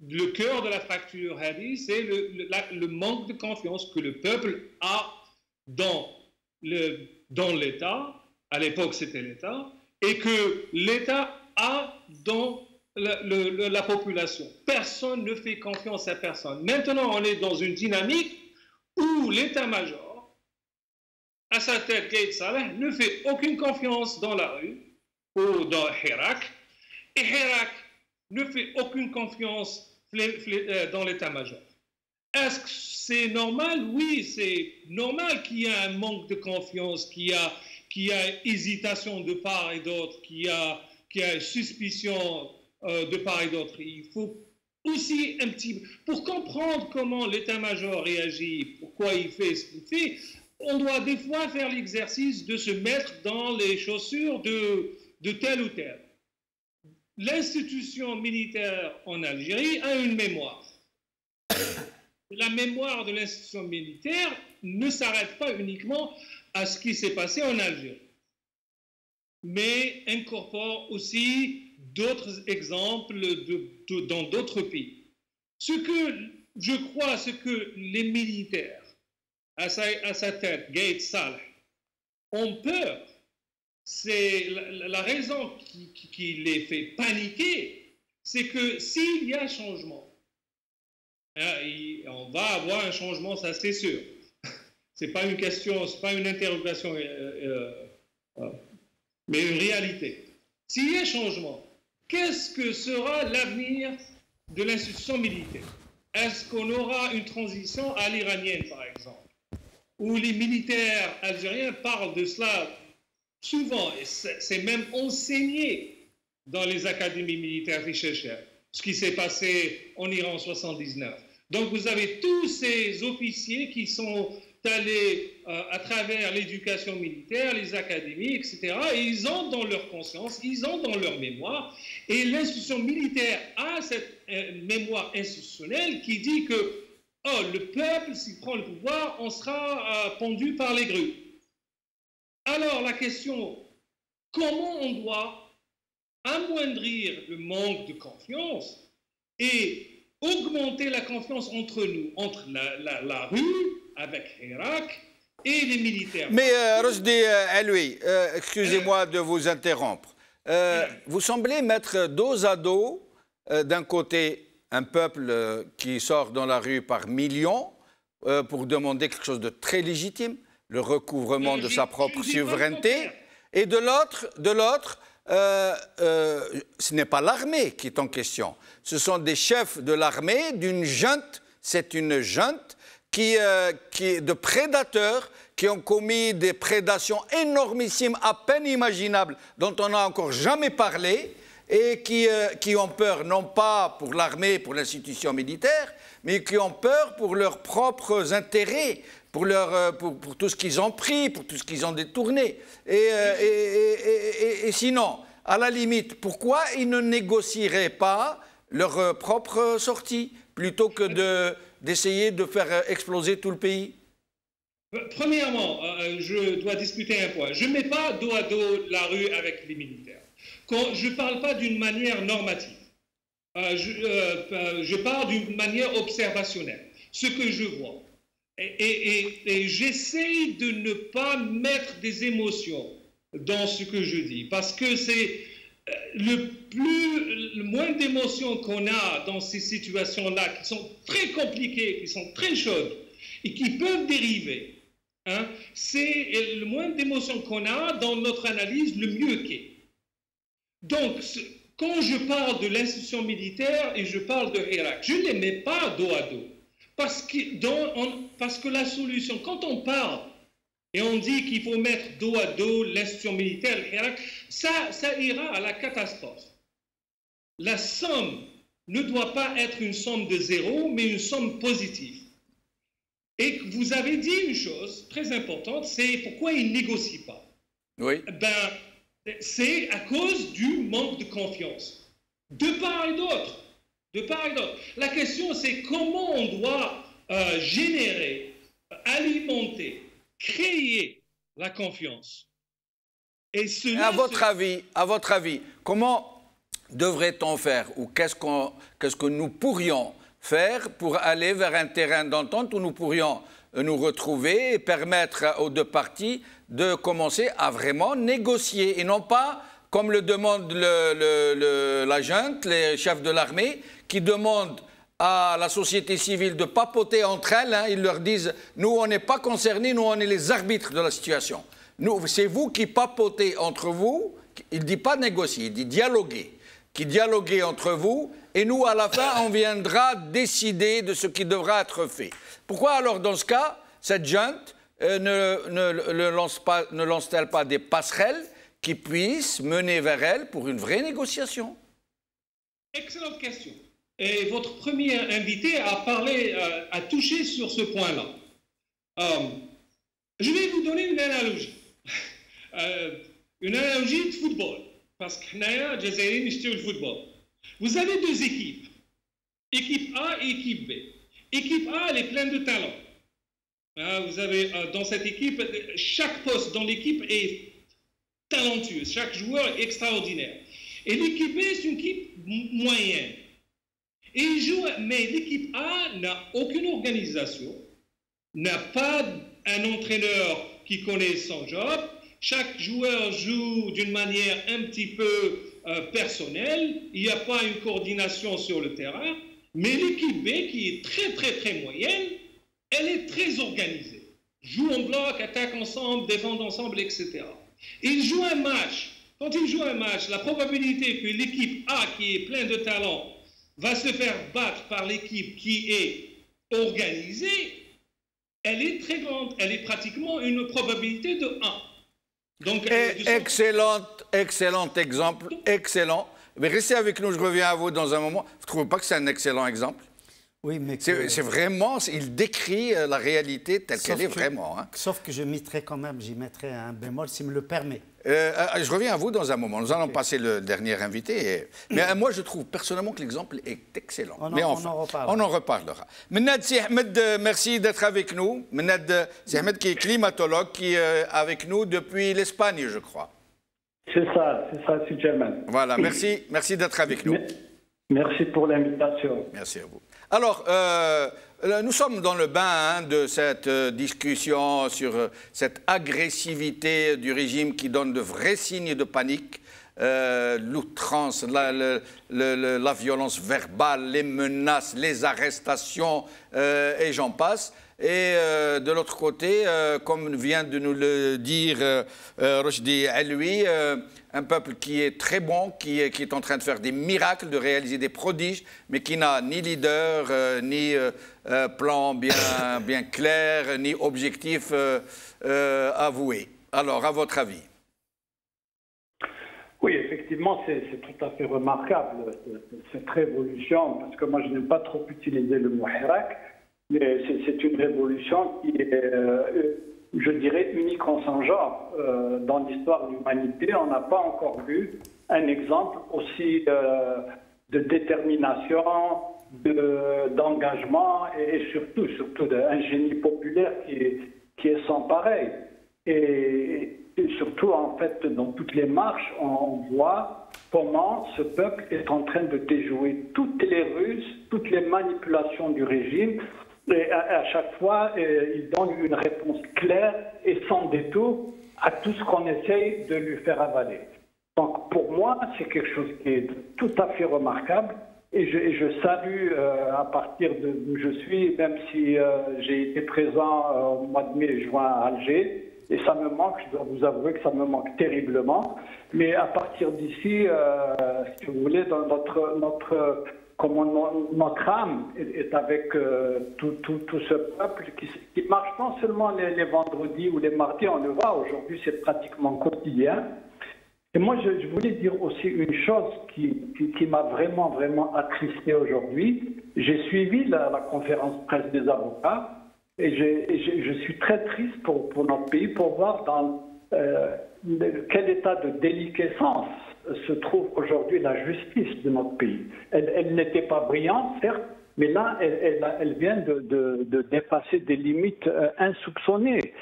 le cœur de la fracture, Hadi, c'est le manque de confiance que le peuple a dans l'État, à l'époque c'était l'État, et que l'État a dans la population. Personne ne fait confiance à personne. Maintenant, on est dans une dynamique où l'état-major, à sa tête, Gaïd Salah, ne fait aucune confiance dans la rue ou dans Hirak, et Hirak ne fait aucune confiance dans l'état-major. Est-ce que c'est normal? Oui, c'est normal qu'il y ait un manque de confiance, qu'il y a hésitation de part et d'autre, qu'il y a suspicion de part et d'autre. Il faut aussi un petit... Pour comprendre comment l'état-major réagit, pourquoi il fait ce qu'il fait, on doit des fois faire l'exercice de se mettre dans les chaussures de tel ou tel. L'institution militaire en Algérie a une mémoire. La mémoire de l'institution militaire ne s'arrête pas uniquement à ce qui s'est passé en Algérie, mais incorpore aussi d'autres exemples dans d'autres pays. Ce que je crois, ce que les militaires, à sa tête, Gaïd Salah, ont peur, c'est la raison qui les fait paniquer, c'est que s'il y a changement, on va avoir un changement, ça c'est sûr. C'est pas une question, c'est pas une interrogation, mais une réalité. S'il y a changement, qu'est-ce que sera l'avenir de l'institution militaire? Est-ce qu'on aura une transition à l'iranienne, par exemple, où les militaires algériens parlent de cela souvent, et c'est même enseigné dans les académies militaires Fichechel, ce qui s'est passé en Iran en 1979. Donc vous avez tous ces officiers qui sont allés à travers l'éducation militaire, les académies, etc. Et ils ont dans leur conscience, ils ont dans leur mémoire. Et l'institution militaire a cette mémoire institutionnelle qui dit que le peuple, s'il prend le pouvoir, on sera pendu par les grues. Alors la question, comment on doit amoindrir le manque de confiance et augmenter la confiance entre nous, entre la rue, avec Hirak, et les militaires. Mais Rojdi Alioui, excusez-moi de vous interrompre. Vous semblez mettre dos à dos, d'un côté, un peuple qui sort dans la rue par millions pour demander quelque chose de très légitime, le recouvrement de sa propre souveraineté, et de l'autre, ce n'est pas l'armée qui est en question. Ce sont des chefs de l'armée, d'une junte, c'est une junte qui est de prédateurs qui ont commis des prédations énormissimes, à peine imaginables, dont on n'a encore jamais parlé, et qui ont peur non pas pour l'armée, pour l'institution militaire, mais qui ont peur pour leurs propres intérêts, pour tout ce qu'ils ont pris, pour tout ce qu'ils ont détourné. Et sinon, à la limite, pourquoi ils ne négocieraient pas leur propre sortie plutôt que d'essayer de faire exploser tout le pays? Premièrement, je dois discuter un point. Je ne mets pas dos à dos la rue avec les militaires. Je ne parle pas d'une manière normative. Je parle d'une manière observationnelle. Ce que je vois. Et j'essaye de ne pas mettre des émotions dans ce que je dis. Parce que c'est le moins d'émotions qu'on a dans ces situations-là, qui sont très compliquées, qui sont très chaudes, et qui peuvent dériver, c'est le moins d'émotions qu'on a dans notre analyse, le mieux qu'est. Donc, quand je parle de l'institution militaire et je parle de Hirak, je ne les mets pas dos à dos. Parce que la solution, quand on parle et on dit qu'il faut mettre dos à dos l'institution militaire, Hirak, ça ira à la catastrophe. La somme ne doit pas être une somme de zéro, mais une somme positive. Et vous avez dit une chose très importante, c'est pourquoi ils ne négocient pas. Oui. C'est à cause du manque de confiance, de part et d'autre. La question, c'est comment on doit générer, alimenter, créer la confiance. Et à votre avis, comment devrait-on faire, ou qu'est-ce que nous pourrions faire pour aller vers un terrain d'entente où nous pourrions nous retrouver et permettre aux deux parties de commencer à vraiment négocier, et non pas, comme le demande la junte, les chefs de l'armée, qui demandent à la société civile de papoter entre elles. Hein. Ils leur disent, nous, on n'est pas concernés, nous, on est les arbitres de la situation. C'est vous qui papotez entre vous. Il ne dit pas négocier, il dit dialoguer. Qui dialoguez entre vous, et nous, à la fin, on viendra décider de ce qui devra être fait. Pourquoi alors, dans ce cas, cette junte ne lance-t-elle pas des passerelles qui puissent mener vers elle pour une vraie négociation? Excellente question. Et votre premier invité a parlé, a touché sur ce point-là. Je vais vous donner une analogie. Une analogie de football. Parce que le football. Vous avez deux équipes. Équipe A et équipe B. Équipe A, elle est pleine de talent. Vous avez dans cette équipe, chaque poste dans l'équipe est talentueux. Chaque joueur est extraordinaire. Et l'équipe B, c'est une équipe moyenne. Mais l'équipe A n'a aucune organisation, n'a pas un entraîneur qui connaît son job. Chaque joueur joue d'une manière un petit peu personnelle. Il n'y a pas une coordination sur le terrain. Mais l'équipe B, qui est très, très, très moyenne, elle est très organisée. Joue en bloc, attaque ensemble, défend ensemble, etc. Ils jouent un match. Quand ils jouent un match, la probabilité que l'équipe A, qui est pleine de talent, va se faire battre par l'équipe qui est organisée, elle est très grande. Elle est pratiquement une probabilité de 1. Donc, excellent exemple, excellent. Mais restez avec nous, je reviens à vous dans un moment. Vous ne trouvez pas que c'est un excellent exemple? Oui, mais c'est vraiment, il décrit la réalité telle qu'elle est vraiment. Hein. Sauf que je mettrai quand même, j'y mettrai un bémol s'il me le permet. Je reviens à vous dans un moment. Nous allons passer le dernier invité. Mais moi, je trouve personnellement que l'exemple est excellent. Mais enfin, on en reparlera. Menad Si Ahmed, merci d'être avec nous. Menad Si Ahmed, qui est climatologue, qui est avec nous depuis l'Espagne, je crois. C'est ça, c'est Jamal. Voilà, merci d'être avec nous. Merci pour l'invitation. Merci à vous. Alors, nous sommes dans le bain de cette discussion sur cette agressivité du régime qui donne de vrais signes de panique, l'outrance, la violence verbale, les menaces, les arrestations, et j'en passe. Et de l'autre côté, comme vient de nous le dire Rochdi Alwi, un peuple qui est très bon, qui est en train de faire des miracles, de réaliser des prodiges, mais qui n'a ni leader, ni plan bien clair, ni objectif avoué. Alors, à votre avis? Oui, effectivement, c'est tout à fait remarquable, cette révolution, parce que moi, je n'aime pas trop utiliser le mot Hirak, mais c'est une révolution qui est, je dirais, unique en son genre. Dans l'histoire de l'humanité, on n'a pas encore vu un exemple aussi de détermination, d'engagement et surtout d'un génie populaire qui est sans pareil. Et surtout, en fait, dans toutes les marches, on voit comment ce peuple est en train de déjouer toutes les ruses, toutes les manipulations du régime. Et à chaque fois, il donne une réponse claire et sans détour à tout ce qu'on essaye de lui faire avaler. Donc pour moi, c'est quelque chose qui est tout à fait remarquable. Et je salue à partir d'où je suis, même si j'ai été présent au mois de mai et juin à Alger. Et ça me manque, je dois vous avouer que ça me manque terriblement. Mais à partir d'ici, si vous voulez, dans notre âme est avec tout ce peuple qui marche non seulement les vendredis ou les mardis, on le voit, aujourd'hui c'est pratiquement quotidien. Et moi je voulais dire aussi une chose qui m'a vraiment attristé aujourd'hui. J'ai suivi la conférence presse des avocats et je suis très triste pour notre pays pour voir dans quel état de déliquescence se trouve aujourd'hui la justice de notre pays. Elle n'était pas brillante, certes, mais là, elle vient de dépasser des limites insoupçonnées.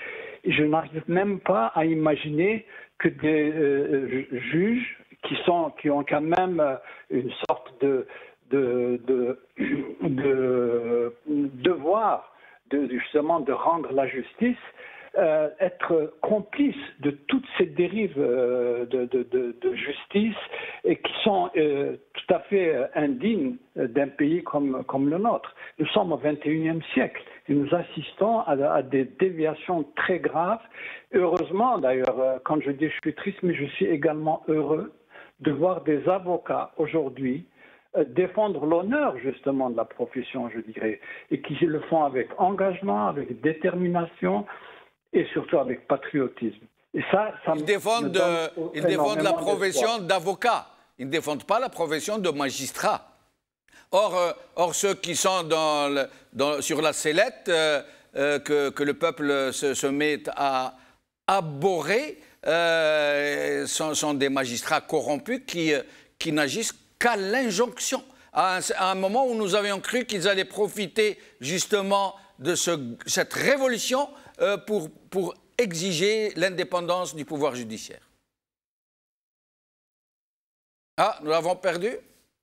Je n'arrive même pas à imaginer que des juges qui ont quand même une sorte de devoir justement de rendre la justice être complice de toutes ces dérives de justice et qui sont tout à fait indignes d'un pays comme le nôtre. Nous sommes au XXIe siècle et nous assistons à des déviations très graves. Heureusement, d'ailleurs, quand je dis je suis triste, mais je suis également heureux de voir des avocats aujourd'hui défendre l'honneur justement de la profession, je dirais, et qui le font avec engagement, avec détermination et surtout avec patriotisme. Et ça ils défendent la profession d'avocat, ils ne défendent pas la profession de magistrat. Or ceux qui sont sur la sellette, que le peuple se met à abhorrer, sont des magistrats corrompus qui n'agissent qu'à l'injonction. À un moment où nous avions cru qu'ils allaient profiter justement de cette révolution pour exiger l'indépendance du pouvoir judiciaire. Ah, nous l'avons perdu.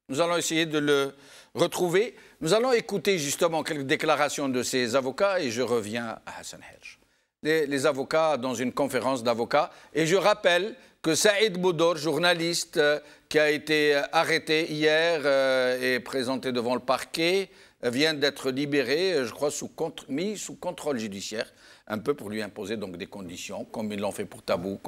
Nous allons essayer de le retrouver. Nous allons écouter justement quelques déclarations de ces avocats et je reviens à Hassan Herj. Les avocats dans une conférence d'avocats. Et je rappelle que Saïd Boudour, journaliste qui a été arrêté hier et présenté devant le parquet, vient d'être libéré, je crois, mis sous contrôle judiciaire, un peu pour lui imposer donc des conditions, comme ils l'ont fait pour Tabou,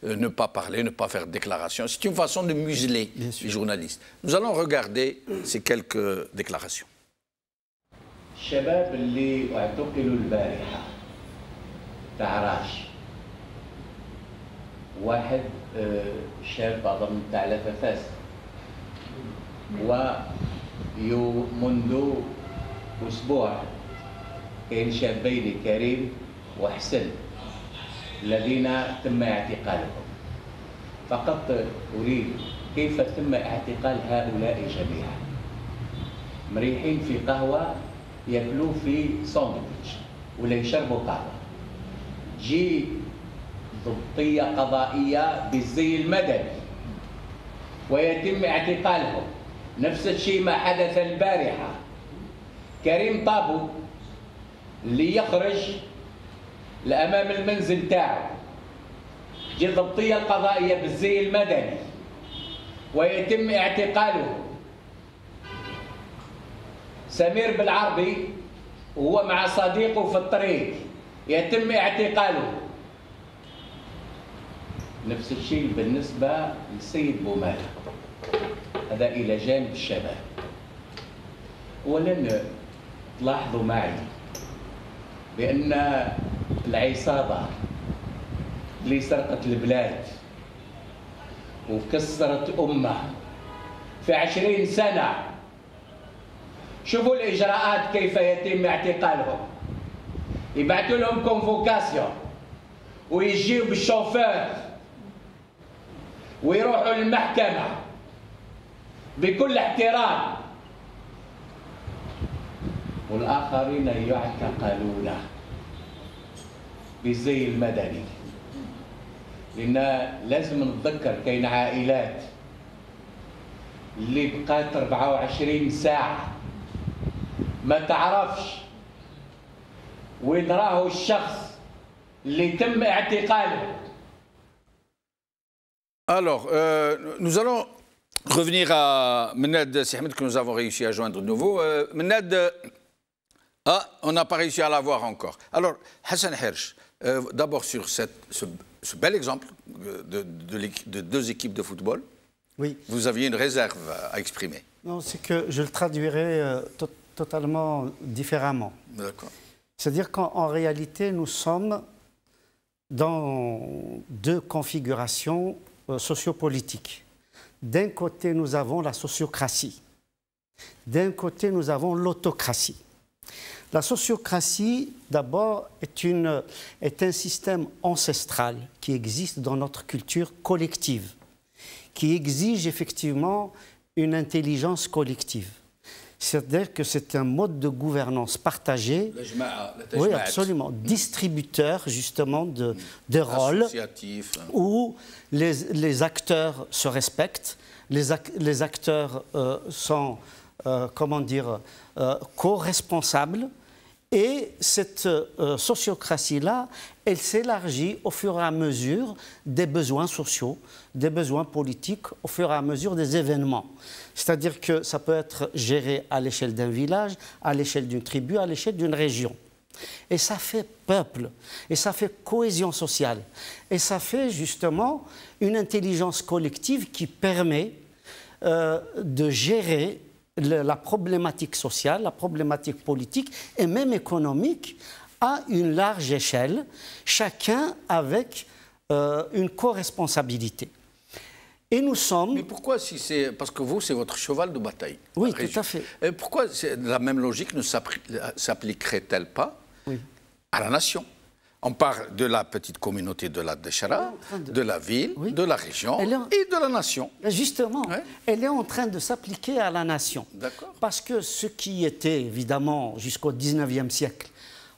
ne pas parler, ne pas faire de déclaration. C'est une façon de museler les journalistes. Nous allons regarder ces quelques déclarations. الشباب اللي اعتقلوا البارحة تعراش واحد شاب أظن تاع لفافاس ومنذ أسبوع كاين شابين كريم وحسن الذين تم اعتقالهم. فقط أريد كيف تم اعتقال هؤلاء جميعا؟ مريحين في قهوة ياكلوا في ساندويتش ولا يشربوا قهوة. جي ضبطية قضائية بالزي المدني ويتم اعتقالهم. نفس الشيء ما حدث البارحة. كريم طابو اللي يخرج لأمام المنزل تاعه جي الضبطية القضائية بالزي المدني ويتم اعتقاله. سمير بالعربي وهو مع صديقه في الطريق يتم اعتقاله. نفس الشيء بالنسبة للسيد بومالة. هذا إلى جانب الشباب. ولن تلاحظوا معي بأن العصابة اللي سرقت البلاد وكسرت أمة في 20 سنة، شوفوا الإجراءات كيف يتم اعتقالهم. يبعثوا لهم كونفوكاسيون ويجيوا بالشوفير ويروحوا للمحكمة بكل احترام، والآخرين يعتقلون بالزي المدني. لأن لازم نتذكر كاين عائلات اللي بقات 24 ساعة ما تعرفش وين راهو الشخص اللي تم اعتقاله. Alors, nous allons revenir à Menad Sihmed que nous avons réussi à joindre de nouveau. Menad, on n'a pas réussi à l'avoir encore. Alors, Hassan Herj, d'abord sur ce bel exemple de deux équipes de football, oui. Vous aviez une réserve à exprimer. Non, c'est que je le traduirai totalement différemment. D'accord. C'est-à-dire qu'en réalité, nous sommes dans deux configurations sociopolitiques. D'un côté, nous avons la sociocratie. D'un côté, nous avons l'autocratie. La sociocratie, d'abord, est un système ancestral qui existe dans notre culture collective, qui exige effectivement une intelligence collective. C'est-à-dire que c'est un mode de gouvernance partagé, oui, absolument, distributeur justement de rôles, où les acteurs se respectent, les acteurs sont, comment dire, co-responsables, Et cette sociocratie-là, elle s'élargit au fur et à mesure des besoins sociaux, des besoins politiques, au fur et à mesure des événements. C'est-à-dire que ça peut être géré à l'échelle d'un village, à l'échelle d'une tribu, à l'échelle d'une région. Et ça fait peuple, et ça fait cohésion sociale, et ça fait justement une intelligence collective qui permet de gérer la problématique sociale, la problématique politique et même économique à une large échelle, chacun avec une co-responsabilité. Et nous sommes... Mais pourquoi, si c'est... Parce que vous, c'est votre cheval de bataille. Oui, tout à fait. Et pourquoi la même logique ne s'appliquerait-elle pas à la nation? On parle de la petite communauté de la Déchara, de la ville, de la région et de la nation. Justement, elle est en train de s'appliquer à la nation. Parce que ce qui était, évidemment, jusqu'au 19e siècle,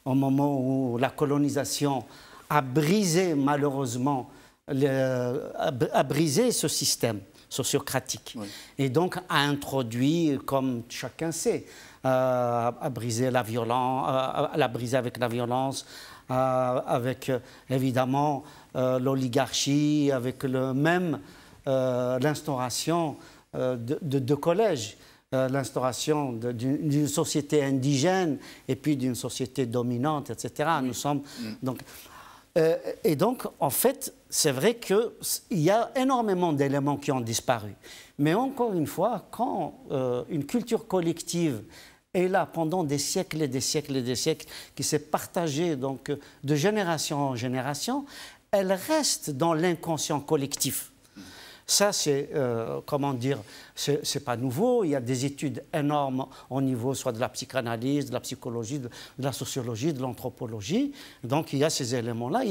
au moment où la colonisation a brisé, malheureusement, a brisé ce système sociocratique. Et donc a introduit, comme chacun sait, a brisé la violence, l'a brisé avec la violence, avec évidemment l'oligarchie, avec l'instauration de collèges, l'instauration d'une société indigène et puis d'une société dominante, etc. Nous sommes donc... et donc, en fait, c'est vrai qu'il y a énormément d'éléments qui ont disparu. Mais encore une fois, quand une culture collective est là pendant des siècles et des siècles et des siècles, qui s'est partagée donc, de génération en génération, elle reste dans l'inconscient collectif. Ça, c'est, comment dire, c'est pas nouveau. Il y a des études énormes au niveau soit de la psychanalyse, de la psychologie, de la sociologie, de l'anthropologie. Donc, il y a ces éléments-là.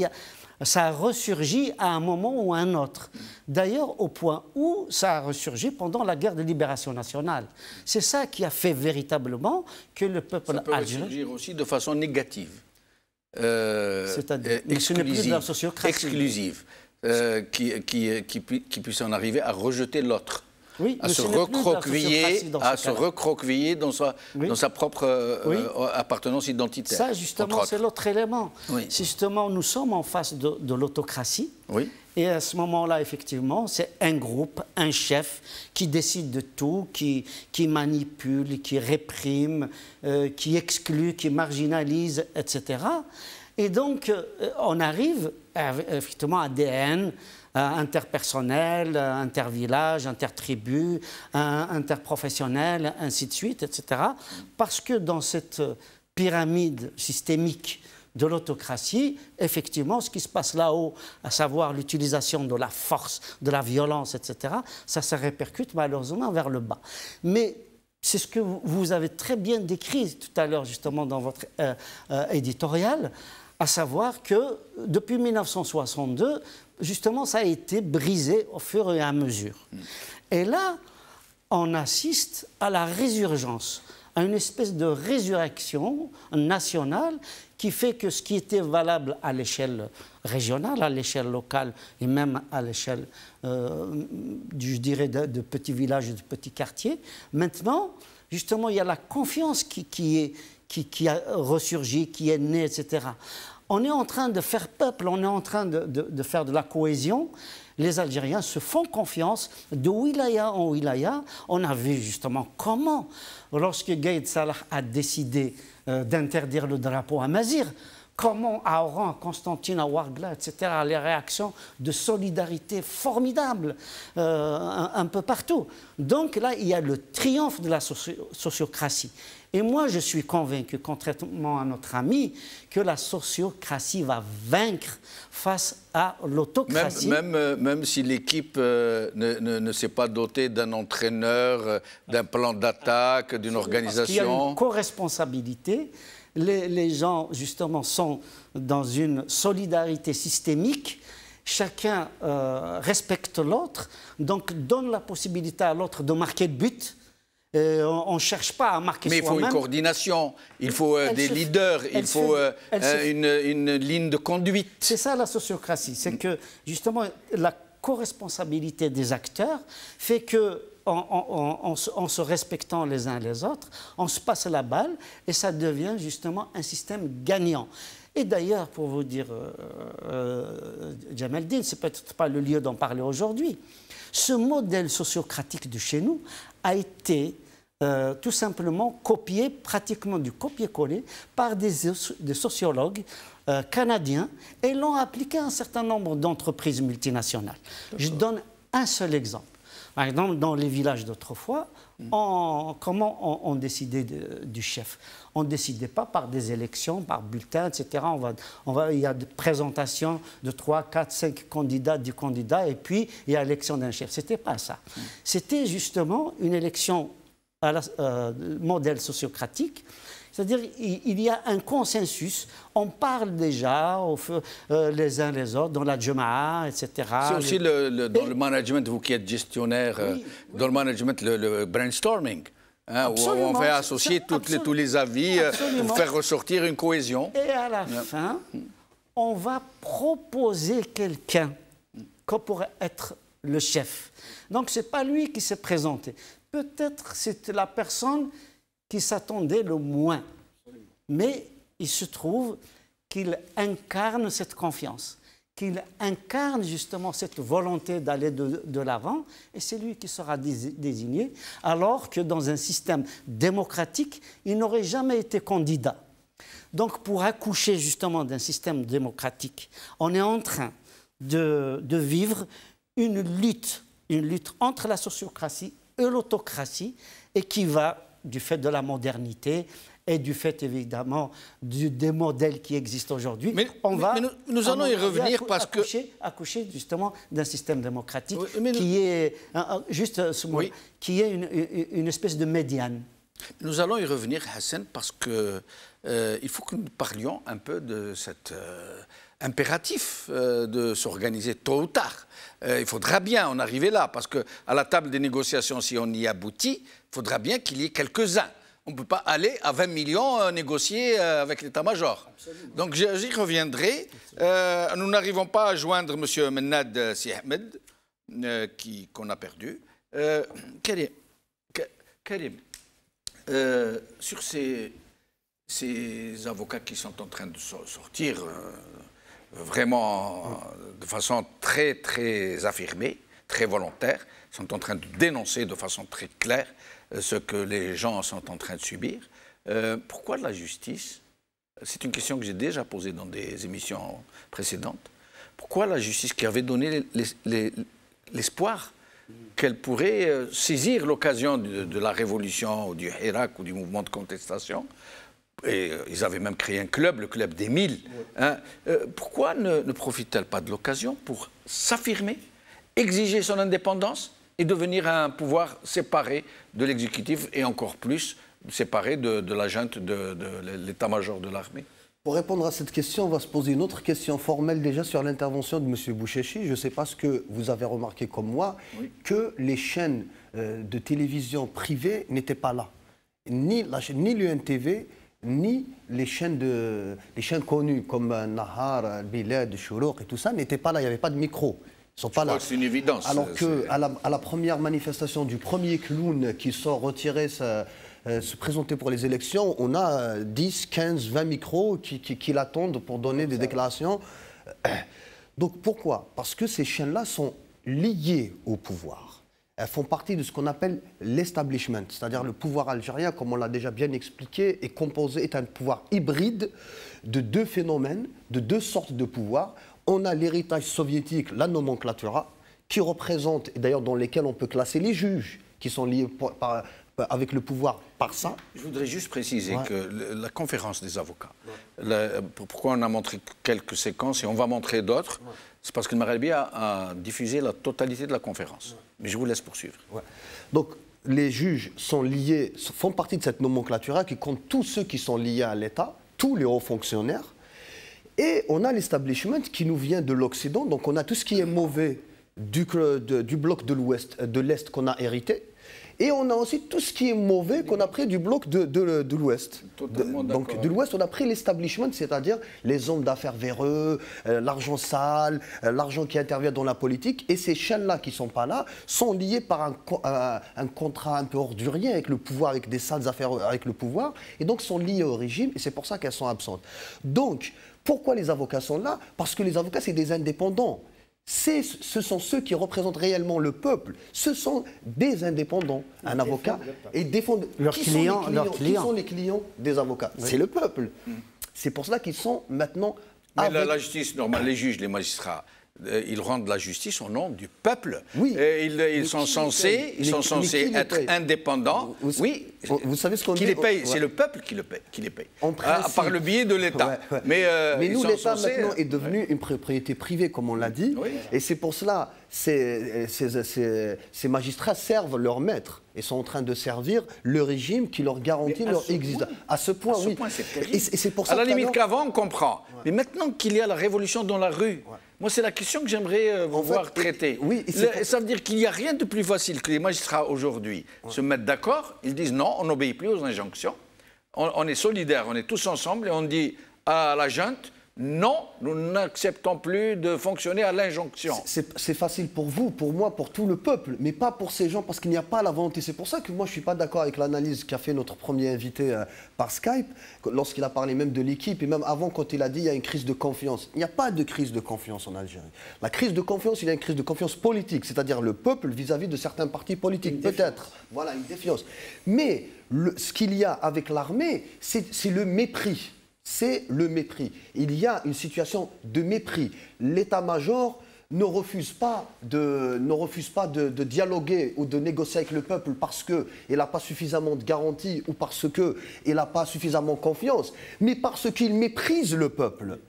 Ça a ressurgi à un moment ou à un autre. D'ailleurs, au point où ça a ressurgi pendant la guerre de libération nationale. C'est ça qui a fait véritablement que le peuple algérien... Ça peut ressurgir aussi de façon négative. C'est-à-dire, mais ce n'est plus de la sociocratie. Exclusive. Qui puisse en arriver à rejeter l'autre, à se recroqueviller dans sa propre appartenance identitaire. Ça, justement, c'est l'autre élément. Justement, nous sommes en face de l'autocratie. Et à ce moment-là, effectivement, c'est un groupe, un chef qui décide de tout, qui manipule, qui réprime, qui exclut, qui marginalise, etc. Et donc, on arrive effectivement à des haines interpersonnelles, intervillages, intertribus, interprofessionnelles, ainsi de suite, etc. Parce que dans cette pyramide systémique de l'autocratie, effectivement, ce qui se passe là-haut, à savoir l'utilisation de la force, de la violence, etc., ça se répercute malheureusement vers le bas. Mais c'est ce que vous avez très bien décrit tout à l'heure, justement, dans votre éditorial, à savoir que depuis 1962, justement, ça a été brisé au fur et à mesure. Et là, on assiste à la résurgence, à une espèce de résurrection nationale qui fait que ce qui était valable à l'échelle régionale, à l'échelle locale et même à l'échelle, je dirais, de petits villages et de petits quartiers, maintenant, justement, il y a la confiance qui a ressurgi, qui est née, etc. On est en train de faire peuple, on est en train de faire de la cohésion. Les Algériens se font confiance de wilaya en wilaya. On a vu justement comment, lorsque Gaïd Salah a décidé d'interdire le drapeau à Mazir, comment à Oran, à Constantine, à Ouargla, etc., les réactions de solidarité formidables un peu partout. Donc là, il y a le triomphe de la sociocratie. Et moi, je suis convaincu, contrairement à notre ami, que la sociocratie va vaincre face à l'autocratie. Même si l'équipe ne s'est pas dotée d'un entraîneur, d'un plan d'attaque, d'une organisation. Parce qu'il y a une co-responsabilité. Les gens, justement, sont dans une solidarité systémique. Chacun respecte l'autre, donc donne la possibilité à l'autre de marquer le but. On ne cherche pas à marquer soi-même. Mais il faut une coordination, il faut des leaders, il faut une ligne de conduite. C'est ça la sociocratie, c'est que justement la co-responsabilité des acteurs fait que, en se respectant les uns les autres, on se passe la balle et ça devient justement un système gagnant. Et d'ailleurs, pour vous dire, Jamaldine, ce n'est peut-être pas le lieu d'en parler aujourd'hui, ce modèle sociocratique de chez nous a été tout simplement copié, pratiquement du copier-coller, par des sociologues canadiens et l'ont appliqué à un certain nombre d'entreprises multinationales. Je donne un seul exemple. Par exemple, dans les villages d'autrefois, comment on décidait du chef? On ne décidait pas par des élections, par bulletins, etc. Il y a des présentations de 3, 4, 5 candidats, 10 candidats, et puis il y a l'élection d'un chef. Ce n'était pas ça. C'était justement une élection à modèle sociocratique. C'est-à-dire il y a un consensus, on parle déjà les uns les autres, dans la Jama'a, etc. C'est aussi dans le management, vous qui êtes gestionnaire, oui, dans le management, le brainstorming, hein, où on fait associer tous les avis pour faire ressortir une cohésion. Et à la fin, on va proposer quelqu'un qui pourrait être le chef. Donc ce n'est pas lui qui s'est présenté. Peut-être c'est la personne qui s'attendait le moins. Mais il se trouve qu'il incarne cette confiance, qu'il incarne justement cette volonté d'aller de l'avant, et c'est lui qui sera désigné, alors que dans un système démocratique, il n'aurait jamais été candidat. Donc pour accoucher justement d'un système démocratique, on est en train de vivre une lutte entre la sociocratie et l'autocratie, et qui va, du fait de la modernité et du fait évidemment des modèles qui existent aujourd'hui, nous allons y revenir parce que accoucher justement d'un système démocratique qui est qui est une espèce de médiane. Nous allons y revenir, Hassan, parce que il faut que nous parlions un peu de cet impératif de s'organiser tôt ou tard. Il faudra bien en arriver là, parce qu'à la table des négociations, si on y aboutit, il faudra bien qu'il y ait quelques-uns. On ne peut pas aller à 20 millions négocier avec l'état-major. Donc j'y reviendrai. Nous n'arrivons pas à joindre M. Mennad Si Ahmed, qu'on a perdu. Karim, sur ces avocats qui sont en train de sortir vraiment de façon très, très affirmée, très volontaire, sont en train de dénoncer de façon très claire ce que les gens sont en train de subir. Pourquoi la justice? C'est une question que j'ai déjà posée dans des émissions précédentes. Pourquoi la justice, qui avait donné l'espoir qu'elle pourrait saisir l'occasion de la révolution ou du Hirak ou du mouvement de contestation, et ils avaient même créé un club, le club des 1000, hein, pourquoi ne profite-t-elle pas de l'occasion pour s'affirmer, exiger son indépendance et devenir un pouvoir séparé de l'exécutif et encore plus séparé de la junte de l'état-major de l'armée? Pour répondre à cette question, on va se poser une autre question formelle déjà sur l'intervention de M. Bouchechi. Je ne sais pas ce que vous avez remarqué comme moi, que les chaînes de télévision privées n'étaient pas là. Ni l'UNTV, ni les chaînes connues comme Nahar, Bilad, Chourouk et tout ça n'étaient pas là, il n'y avait pas de micro. Ils sont pas là. C'est une évidence. Alors qu'à la première manifestation du premier clown qui sort retirer se présenter pour les élections, on a 10, 15, 20 micros qui l'attendent pour donner des déclarations. Donc pourquoi? Parce que ces chaînes-là sont liées au pouvoir. Elles font partie de ce qu'on appelle l'establishment, c'est-à-dire le pouvoir algérien, comme on l'a déjà bien expliqué, est un pouvoir hybride de deux phénomènes, de deux sortes de pouvoirs. On a l'héritage soviétique, la nomenclatura, qui représente, et d'ailleurs dans lesquels on peut classer les juges, qui sont liés avec le pouvoir par ça. Je voudrais juste préciser que la conférence des avocats, pourquoi on a montré quelques séquences et on va montrer d'autres, c'est parce que le Maghrebi a diffusé la totalité de la conférence. Mais je vous laisse poursuivre. Donc les juges sont liés, font partie de cette nomenclatura qui compte tous ceux qui sont liés à l'État, tous les hauts fonctionnaires. Et on a l'establishment qui nous vient de l'Occident, donc on a tout ce qui est mauvais du bloc de l'Ouest, de l'Est qu'on a hérité. Et on a aussi tout ce qui est mauvais qu'on a pris du bloc de l'Ouest. Donc de l'Ouest, on a pris l'establishment, c'est-à-dire les hommes d'affaires véreux, l'argent sale, l'argent qui intervient dans la politique. Et ces chaînes-là qui ne sont pas là sont liées par un contrat un peu ordurier avec le pouvoir, avec des sales affaires avec le pouvoir. Et donc sont liées au régime et c'est pour ça qu'elles sont absentes. Donc, pourquoi les avocats sont là? Parce que les avocats, c'est des indépendants. Ce sont ceux qui représentent réellement le peuple. Ce sont des indépendants. Un avocat et défendent leurs clients. Qui sont les clients des avocats? Oui. C'est le peuple. C'est pour cela qu'ils sont maintenant... Mais la justice, normalement, les juges, les magistrats, ils rendent la justice au nom du peuple. Oui. Ils sont censés être indépendants. Oui. Vous savez ce qu'on dit? Qui les paye? C'est le peuple qui les paye. Par le biais de l'État. Ouais. Mais nous, l'État maintenant est devenu une propriété privée, comme on l'a dit. Oui. Et c'est pour cela, ces magistrats servent leur maître et sont en train de servir le régime qui leur garantit leur existence. À ce point, oui. C'est terrible. Et c'est pour ça à la limite qu'avant, on comprend. Ouais. Mais maintenant qu'il y a la révolution dans la rue, moi, c'est la question que j'aimerais vous voir traiter. Oui, ça veut dire qu'il n'y a rien de plus facile que les magistrats aujourd'hui se mettent d'accord. Ils disent non, on n'obéit plus aux injonctions. On est solidaires, on est tous ensemble et on dit à la junte, non, nous n'acceptons plus de fonctionner à l'injonction. C'est facile pour vous, pour moi, pour tout le peuple, mais pas pour ces gens, parce qu'il n'y a pas la volonté. C'est pour ça que moi, je ne suis pas d'accord avec l'analyse qu'a fait notre premier invité par Skype, lorsqu'il a parlé même de l'équipe, et même avant, quand il a dit qu'il y a une crise de confiance. Il n'y a pas de crise de confiance en Algérie. La crise de confiance, il y a une crise de confiance politique, c'est-à-dire le peuple vis-à-vis de certains partis politiques, peut-être. Voilà, une défiance. Mais ce qu'il y a avec l'armée, c'est le mépris. C'est le mépris. Il y a une situation de mépris. L'état-major ne refuse pas de dialoguer ou de négocier avec le peuple parce qu'il n'a pas suffisamment de garanties ou parce qu'il n'a pas suffisamment confiance, mais parce qu'il méprise le peuple.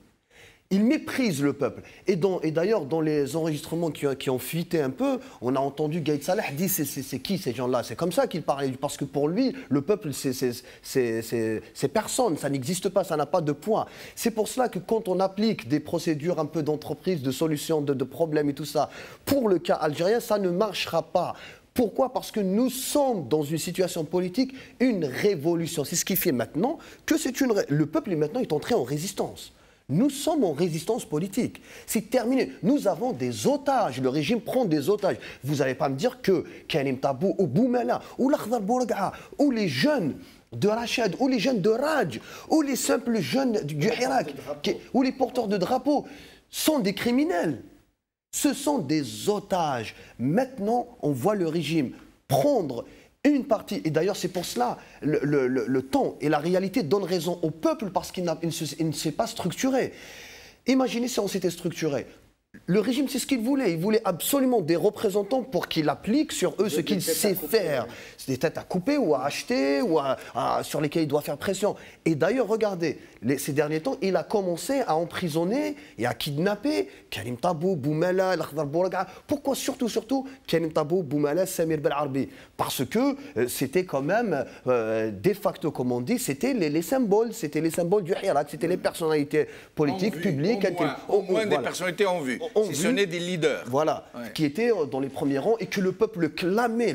Il méprise le peuple. Et d'ailleurs, dans les enregistrements qui ont fuité un peu, on a entendu Gaïd Salah dire c'est qui ces gens-là? C'est comme ça qu'il parlait. Parce que pour lui, le peuple, c'est personne. Ça n'existe pas, ça n'a pas de poids. C'est pour cela que quand on applique des procédures un peu d'entreprise, de solutions, de problèmes et tout ça, pour le cas algérien, ça ne marchera pas. Pourquoi? Parce que nous sommes dans une situation politique, une révolution. C'est ce qui fait maintenant que le peuple maintenant est entré en résistance. Nous sommes en résistance politique. C'est terminé. Nous avons des otages. Le régime prend des otages. Vous n'allez pas me dire que Karim Tabou ou Boumela ou l'Akhdar Bourga'a ou les jeunes de Rachid ou les jeunes de Raj ou les simples jeunes du Hirak ou les porteurs de drapeaux sont des criminels. Ce sont des otages. Maintenant, on voit le régime prendre une partie, et d'ailleurs c'est pour cela, le temps et la réalité donnent raison au peuple parce qu'il ne s'est pas structuré. Imaginez si on s'était structuré. Le régime, c'est ce qu'il voulait. Il voulait absolument des représentants pour qu'il applique sur eux ce qu'il sait faire. C'est des têtes à couper ou à acheter ou sur lesquelles il doit faire pression. Et d'ailleurs, regardez, ces derniers temps, il a commencé à emprisonner et à kidnapper Karim Tabou, Boumela, l'Akhdar Bourga'a. Pourquoi surtout Karim Tabou, Boumela, Samir Belarbi? Parce que c'était quand même, de facto, comme on dit, c'était les symboles. C'était les symboles du Hirak. C'était les personnalités politiques, publiques. Au moins des personnalités en vue. Si ce n'est des leaders. Voilà, qui étaient dans les premiers rangs et que le peuple clamait,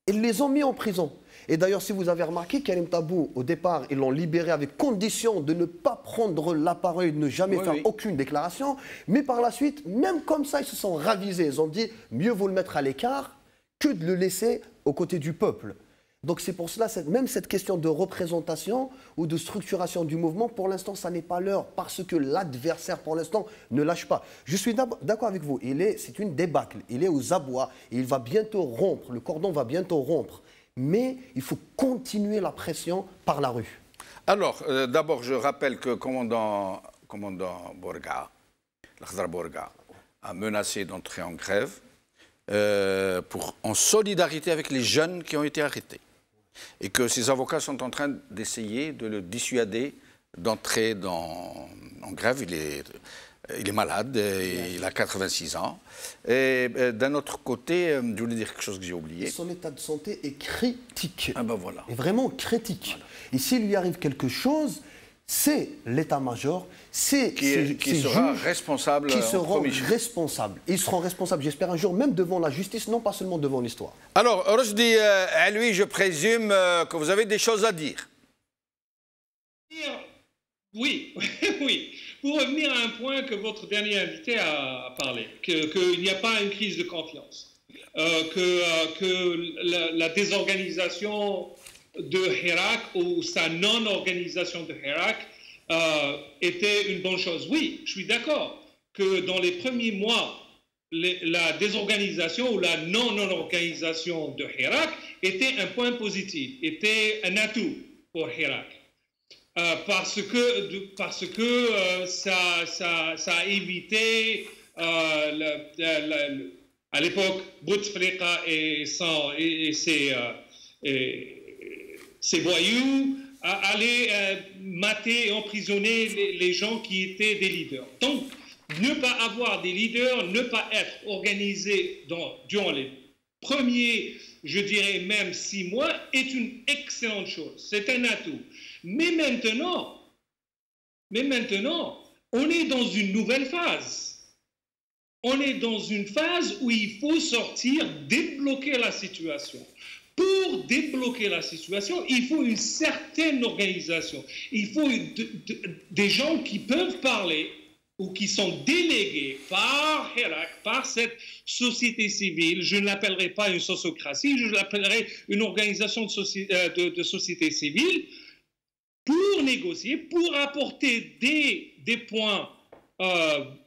Ils les ont mis en prison. Et d'ailleurs, si vous avez remarqué, Karim Tabou, au départ, ils l'ont libéré avec condition de ne pas prendre la parole, de ne jamais faire aucune déclaration. Mais par la suite, même comme ça, ils se sont ravisés. Ils ont dit, mieux vaut le mettre à l'écart que de le laisser aux côtés du peuple. Donc c'est pour cela, même cette question de représentation ou de structuration du mouvement, pour l'instant, ça n'est pas l'heure, parce que l'adversaire, pour l'instant, ne lâche pas. Je suis d'accord avec vous, c'est une débâcle, il est aux abois, il va bientôt rompre, le cordon va bientôt rompre. Mais il faut continuer la pression par la rue. Alors, d'abord, je rappelle que commandant Bourga'a, l'Akhdar Bourga'a, a menacé d'entrer en grève en solidarité avec les jeunes qui ont été arrêtés. Et que ses avocats sont en train d'essayer de le dissuader d'entrer en grève. Il est malade, il a 86 ans. Et d'un autre côté, je voulais dire quelque chose que j'ai oublié. Son état de santé est critique. Ah ben voilà. Est vraiment critique. Voilà. Et s'il lui arrive quelque chose, c'est l'état-major, c'est qui sera responsable. Qui seront responsables. Ils seront responsables, j'espère, un jour, même devant la justice, non pas seulement devant l'histoire. Alors, Rojdi Aloui, je présume que vous avez des choses à dire. Oui, oui. Pour revenir à un point que votre dernier invité a parlé, qu'il n'y a pas une crise de confiance, que la désorganisation de Hirak ou sa non-organisation de Hirak était une bonne chose. Oui, je suis d'accord que dans les premiers mois, la désorganisation ou la non-organisation de Hirak était un point positif, était un atout pour Hirak. Parce que ça a évité à l'époque Bouteflika et ses voyous à aller mater et emprisonner les gens qui étaient des leaders. Donc, ne pas avoir des leaders, ne pas être organisé durant les premiers, je dirais même 6 mois, est une excellente chose. C'est un atout. Mais maintenant, on est dans une nouvelle phase. On est dans une phase où il faut sortir, débloquer la situation. Pour débloquer la situation, il faut une certaine organisation. Il faut des gens qui peuvent parler ou qui sont délégués par Hirak, par cette société civile. Je ne l'appellerai pas une sociocratie, je l'appellerai une organisation de société civile, pour négocier, pour apporter des points,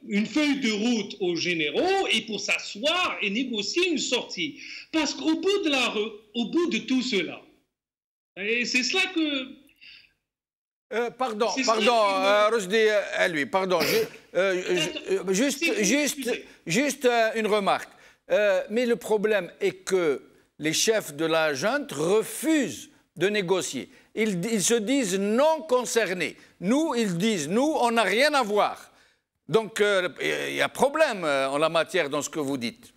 une feuille de route aux généraux et pour s'asseoir et négocier une sortie. Parce qu'au bout de tout cela, et c'est cela que... Pardon, Rojdi Aloui, pardon. Juste une remarque. Mais le problème est que les chefs de la junte refusent de négocier. Ils se disent non concernés. Nous, ils disent, nous, on n'a rien à voir. Donc, il y a problème en la matière dans ce que vous dites.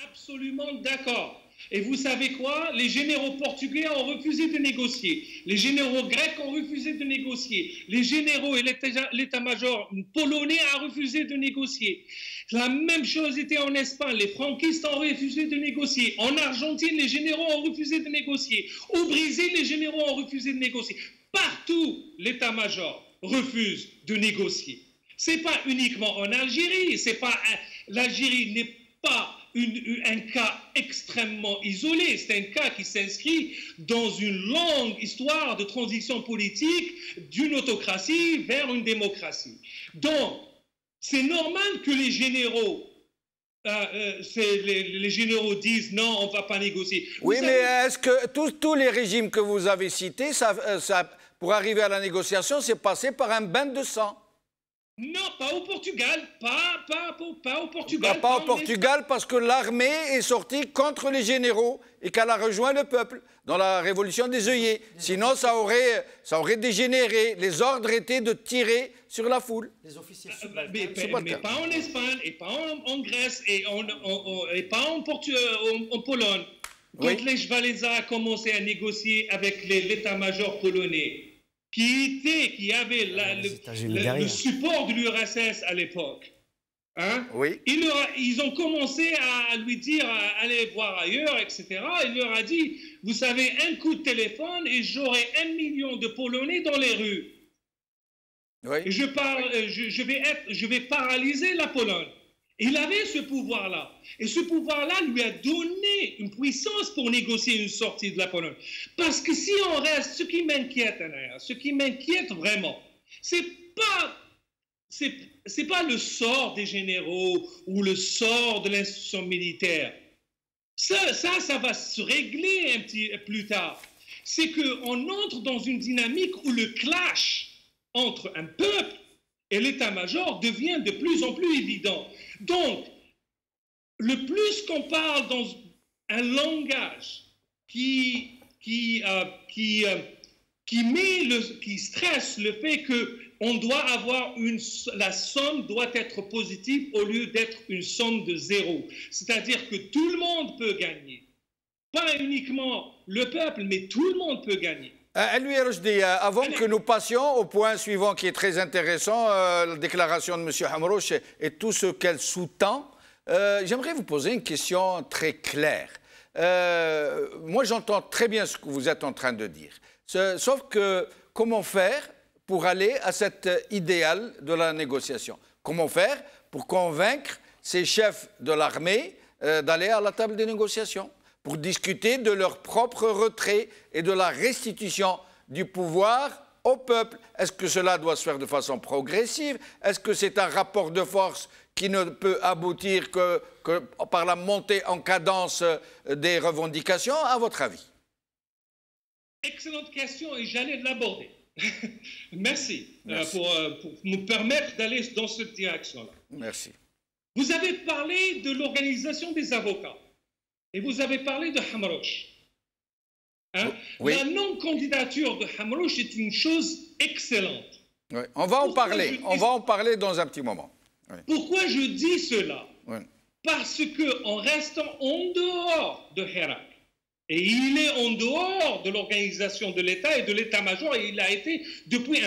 Absolument d'accord. Et vous savez quoi? Les généraux portugais ont refusé de négocier. Les généraux grecs ont refusé de négocier. Les généraux et l'état-major polonais ont refusé de négocier. La même chose était en Espagne. Les franquistes ont refusé de négocier. En Argentine, les généraux ont refusé de négocier. Au Brésil, les généraux ont refusé de négocier. Partout, l'état-major refuse de négocier. Ce n'est pas uniquement en Algérie. L'Algérie n'est pas un cas extrêmement isolé. C'est un cas qui s'inscrit dans une longue histoire de transition politique d'une autocratie vers une démocratie. Donc, c'est normal que les généraux, les généraux disent non, on ne va pas négocier. Oui, mais est-ce que tous les régimes que vous avez cités, pour arriver à la négociation, c'est passé par un bain de sang? Non, pas au Portugal, pas au Portugal. Pas au Portugal parce que l'armée est sortie contre les généraux et qu'elle a rejoint le peuple dans la révolution des œillets. Sinon, ça aurait dégénéré. Les ordres étaient de tirer sur la foule. Les officiers mais pas en Espagne, et pas en Grèce, et pas en Pologne. Quand Lech Walesa a commencé à négocier avec l'état-major polonais, qui avait le support de l'URSS à l'époque. Hein? Oui. Ils ont commencé à lui dire allez voir ailleurs, etc. Il leur a dit, vous savez, un coup de téléphone et j'aurai 1 million de Polonais dans les rues. Oui. Et je vais paralyser la Pologne. Il avait ce pouvoir-là. Et ce pouvoir-là lui a donné une puissance pour négocier une sortie de la Pologne. Parce que si on reste, ce qui m'inquiète vraiment, c'est pas le sort des généraux ou le sort de l'institution militaire. Ça va se régler un petit plus tard. C'est qu'on entre dans une dynamique où le clash entre un peuple et l'état-major devient de plus en plus évident. Donc, le plus qu'on parle dans un langage qui stresse le fait que la somme doit être positive au lieu d'être une somme de zéro. C'est-à-dire que tout le monde peut gagner. Pas uniquement le peuple, mais tout le monde peut gagner. Lui Rojdi, avant que nous passions au point suivant qui est très intéressant, la déclaration de M. Hamrouche et tout ce qu'elle sous-tend, j'aimerais vous poser une question très claire. Moi, j'entends très bien ce que vous êtes en train de dire. Sauf que comment faire pour aller à cet idéal de la négociation? Comment faire pour convaincre ces chefs de l'armée d'aller à la table des négociations, pour discuter de leur propre retrait et de la restitution du pouvoir au peuple? Est-ce que cela doit se faire de façon progressive? Est-ce que c'est un rapport de force qui ne peut aboutir que par la montée en cadence des revendications, à votre avis? Excellente question et j'allais l'aborder. Merci, pour nous permettre d'aller dans cette direction-là. Merci. Vous avez parlé de l'organisation des avocats et vous avez parlé de Hamrouche. Hein? Oui. La non-candidature de Hamrouche est une chose excellente. Oui. On va en parler. On va en parler dans un petit moment. Oui. Pourquoi je dis cela? Oui. Parce qu'en restant en dehors de Hirak, et il est en dehors de l'organisation de l'État et de l'État-major, et il a été depuis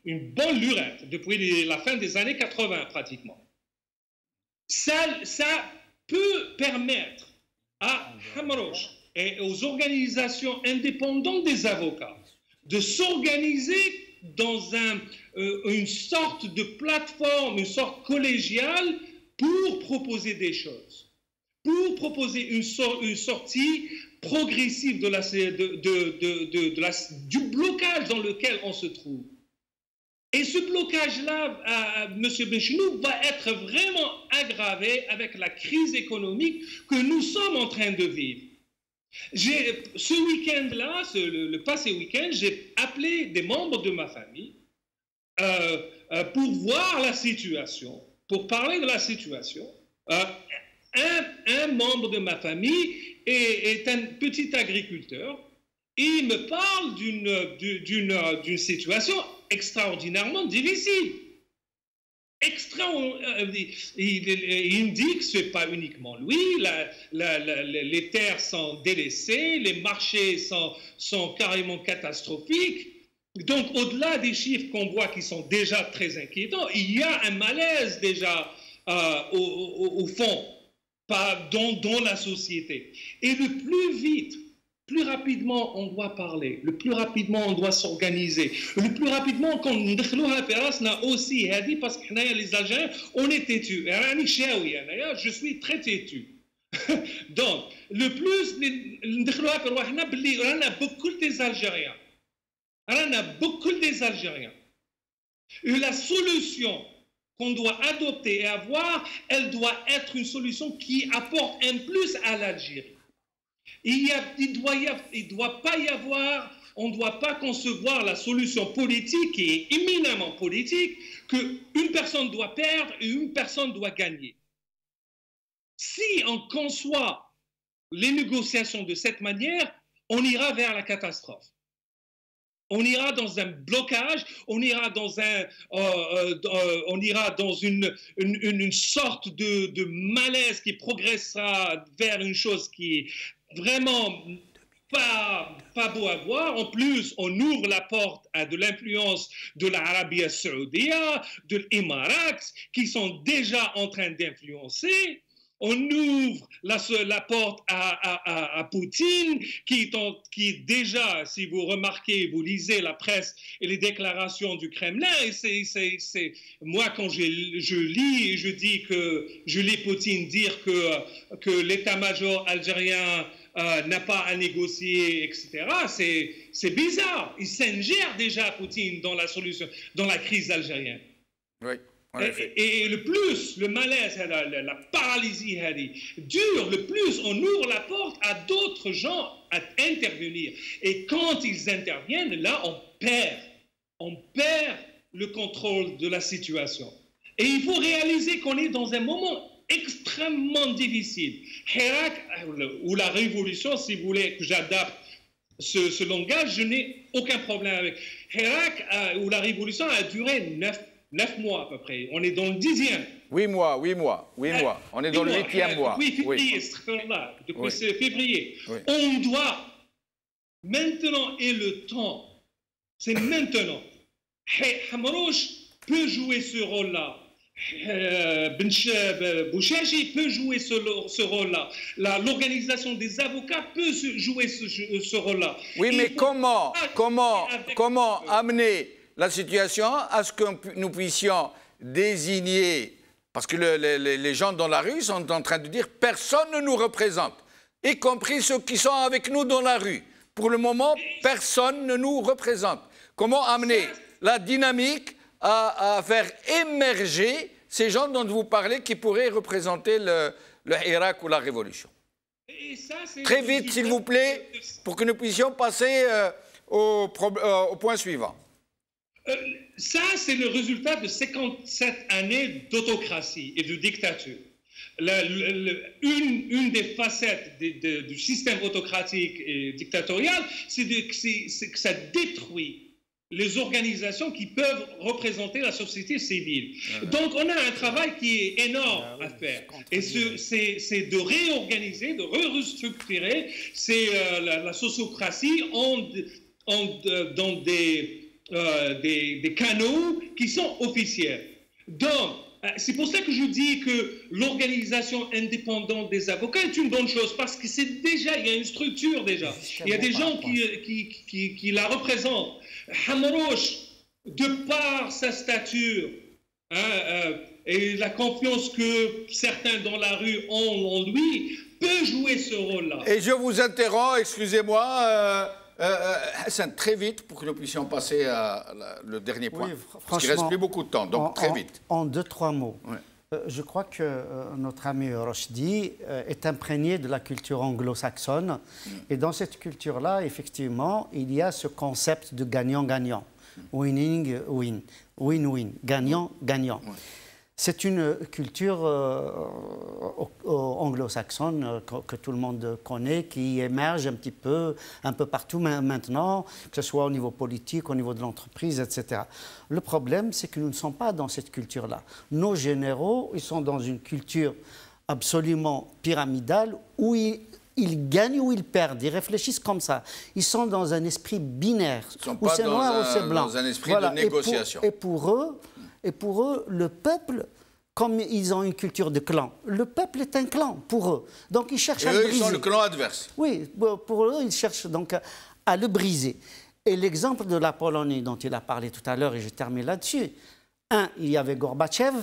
une bonne lurette, depuis la fin des années 80 pratiquement. Ça peut permettre à Hamrouche et aux organisations indépendantes des avocats de s'organiser dans une sorte de plateforme, une sorte collégiale pour proposer des choses, pour proposer une sortie progressive du blocage dans lequel on se trouve. Et ce blocage-là, M. Benchenou, va être vraiment aggravé avec la crise économique que nous sommes en train de vivre. Ce week-end-là, le passé week-end, j'ai appelé des membres de ma famille pour voir la situation, pour parler de la situation. Un membre de ma famille est un petit agriculteur et il me parle d'une situation extraordinairement difficile. Il me dit que ce n'est pas uniquement lui, les terres sont délaissées, les marchés sont carrément catastrophiques. Donc, au-delà des chiffres qu'on voit qui sont déjà très inquiétants, il y a un malaise déjà au fond dans la société. Et le plus vite, plus rapidement on doit parler, le plus rapidement on doit s'organiser, le plus rapidement qu'on a aussi dit, parce que les Algériens, on est têtus. Je suis très têtu. Donc, le plus, on a beaucoup des Algériens. On a beaucoup des Algériens. Et la solution qu'on doit adopter et avoir, elle doit être une solution qui apporte un plus à l'Algérie. Il doit pas y avoir, on ne doit pas concevoir la solution politique qui est éminemment politique, qu'une personne doit perdre et une personne doit gagner. Si on conçoit les négociations de cette manière, on ira vers la catastrophe. On ira dans un blocage, on ira dans une sorte de malaise qui progressera vers une chose qui est vraiment pas beau à voir. En plus, on ouvre la porte à de l'influence de l'Arabie saoudite, de l'Émirat, qui sont déjà en train d'influencer. On ouvre la porte à Poutine, qui est déjà, si vous remarquez, vous lisez la presse et les déclarations du Kremlin, et moi, quand je lis et je dis que je lis Poutine dire que l'état-major algérien n'a pas à négocier, etc., c'est bizarre. Il s'ingère déjà, Poutine, dans la solution, dans la crise algérienne. Oui. Et le plus, le malaise, la paralysie dure, le plus on ouvre la porte à d'autres gens à intervenir. Et quand ils interviennent, là, on perd le contrôle de la situation. Et il faut réaliser qu'on est dans un moment extrêmement difficile. Hirak, ou la révolution, si vous voulez que j'adapte ce langage, je n'ai aucun problème avec. Hirak, ou la révolution, a duré 9 mois à peu près. On est dans le 10e. 8 mois. On est dans le 8e mois. Depuis février, depuis février. Oui. On doit Maintenant est le temps. C'est maintenant. Hamrouche peut jouer ce rôle-là. Bouchachi peut jouer ce rôle-là. L'organisation des avocats peut jouer ce rôle-là. Oui, mais comment amener la situation à ce que nous puissions désigner, parce que les gens dans la rue sont en train de dire personne ne nous représente, y compris ceux qui sont avec nous dans la rue. Pour le moment, personne ne nous représente. Comment amener la dynamique à faire émerger ces gens dont vous parlez qui pourraient représenter le Irak ou la révolution? Très vite, s'il vous plaît, pour que nous puissions passer au point suivant. Ça, c'est le résultat de 57 années d'autocratie et de dictature. Une des facettes du système autocratique et dictatorial, c'est que ça détruit les organisations qui peuvent représenter la société civile. Donc, on a un travail qui est énorme à faire. Et c'est de réorganiser, de restructurer la sociocratie dans des canaux qui sont officiels. Donc, c'est pour ça que je dis que l'organisation indépendante des avocats est une bonne chose, parce que c'est déjà, il y a une structure déjà. Il y a des gens qui la représentent. Hamrouche, de par sa stature et la confiance que certains dans la rue ont en lui, peut jouer ce rôle-là. Et je vous interromps, excusez-moi, Hassan, très vite pour que nous puissions passer à le dernier point. Oui, parce qu'il ne reste plus beaucoup de temps, donc très vite. En 2-3 mots. Ouais. Je crois que notre ami Rochdi est imprégné de la culture anglo-saxonne. Et dans cette culture-là, effectivement, il y a ce concept de gagnant-gagnant. Winning, win. Win-win. Gagnant-gagnant. Ouais. C'est une culture anglo-saxonne que tout le monde connaît, qui émerge un peu partout maintenant, que ce soit au niveau politique, au niveau de l'entreprise, etc. Le problème, c'est que nous ne sommes pas dans cette culture-là. Nos généraux, ils sont dans une culture absolument pyramidale où ils gagnent ou ils perdent. Ils réfléchissent comme ça. Ils sont dans un esprit binaire, où c'est noir ou c'est blanc. Dans un esprit de négociation. Et pour eux, le peuple, comme ils ont une culture de clan, le peuple est un clan pour eux. Donc ils cherchent à le briser. Ils sont le clan adverse. Oui, pour eux, ils cherchent donc à le briser. Et l'exemple de la Pologne dont il a parlé tout à l'heure, et je termine là-dessus. 1, il y avait Gorbatchev.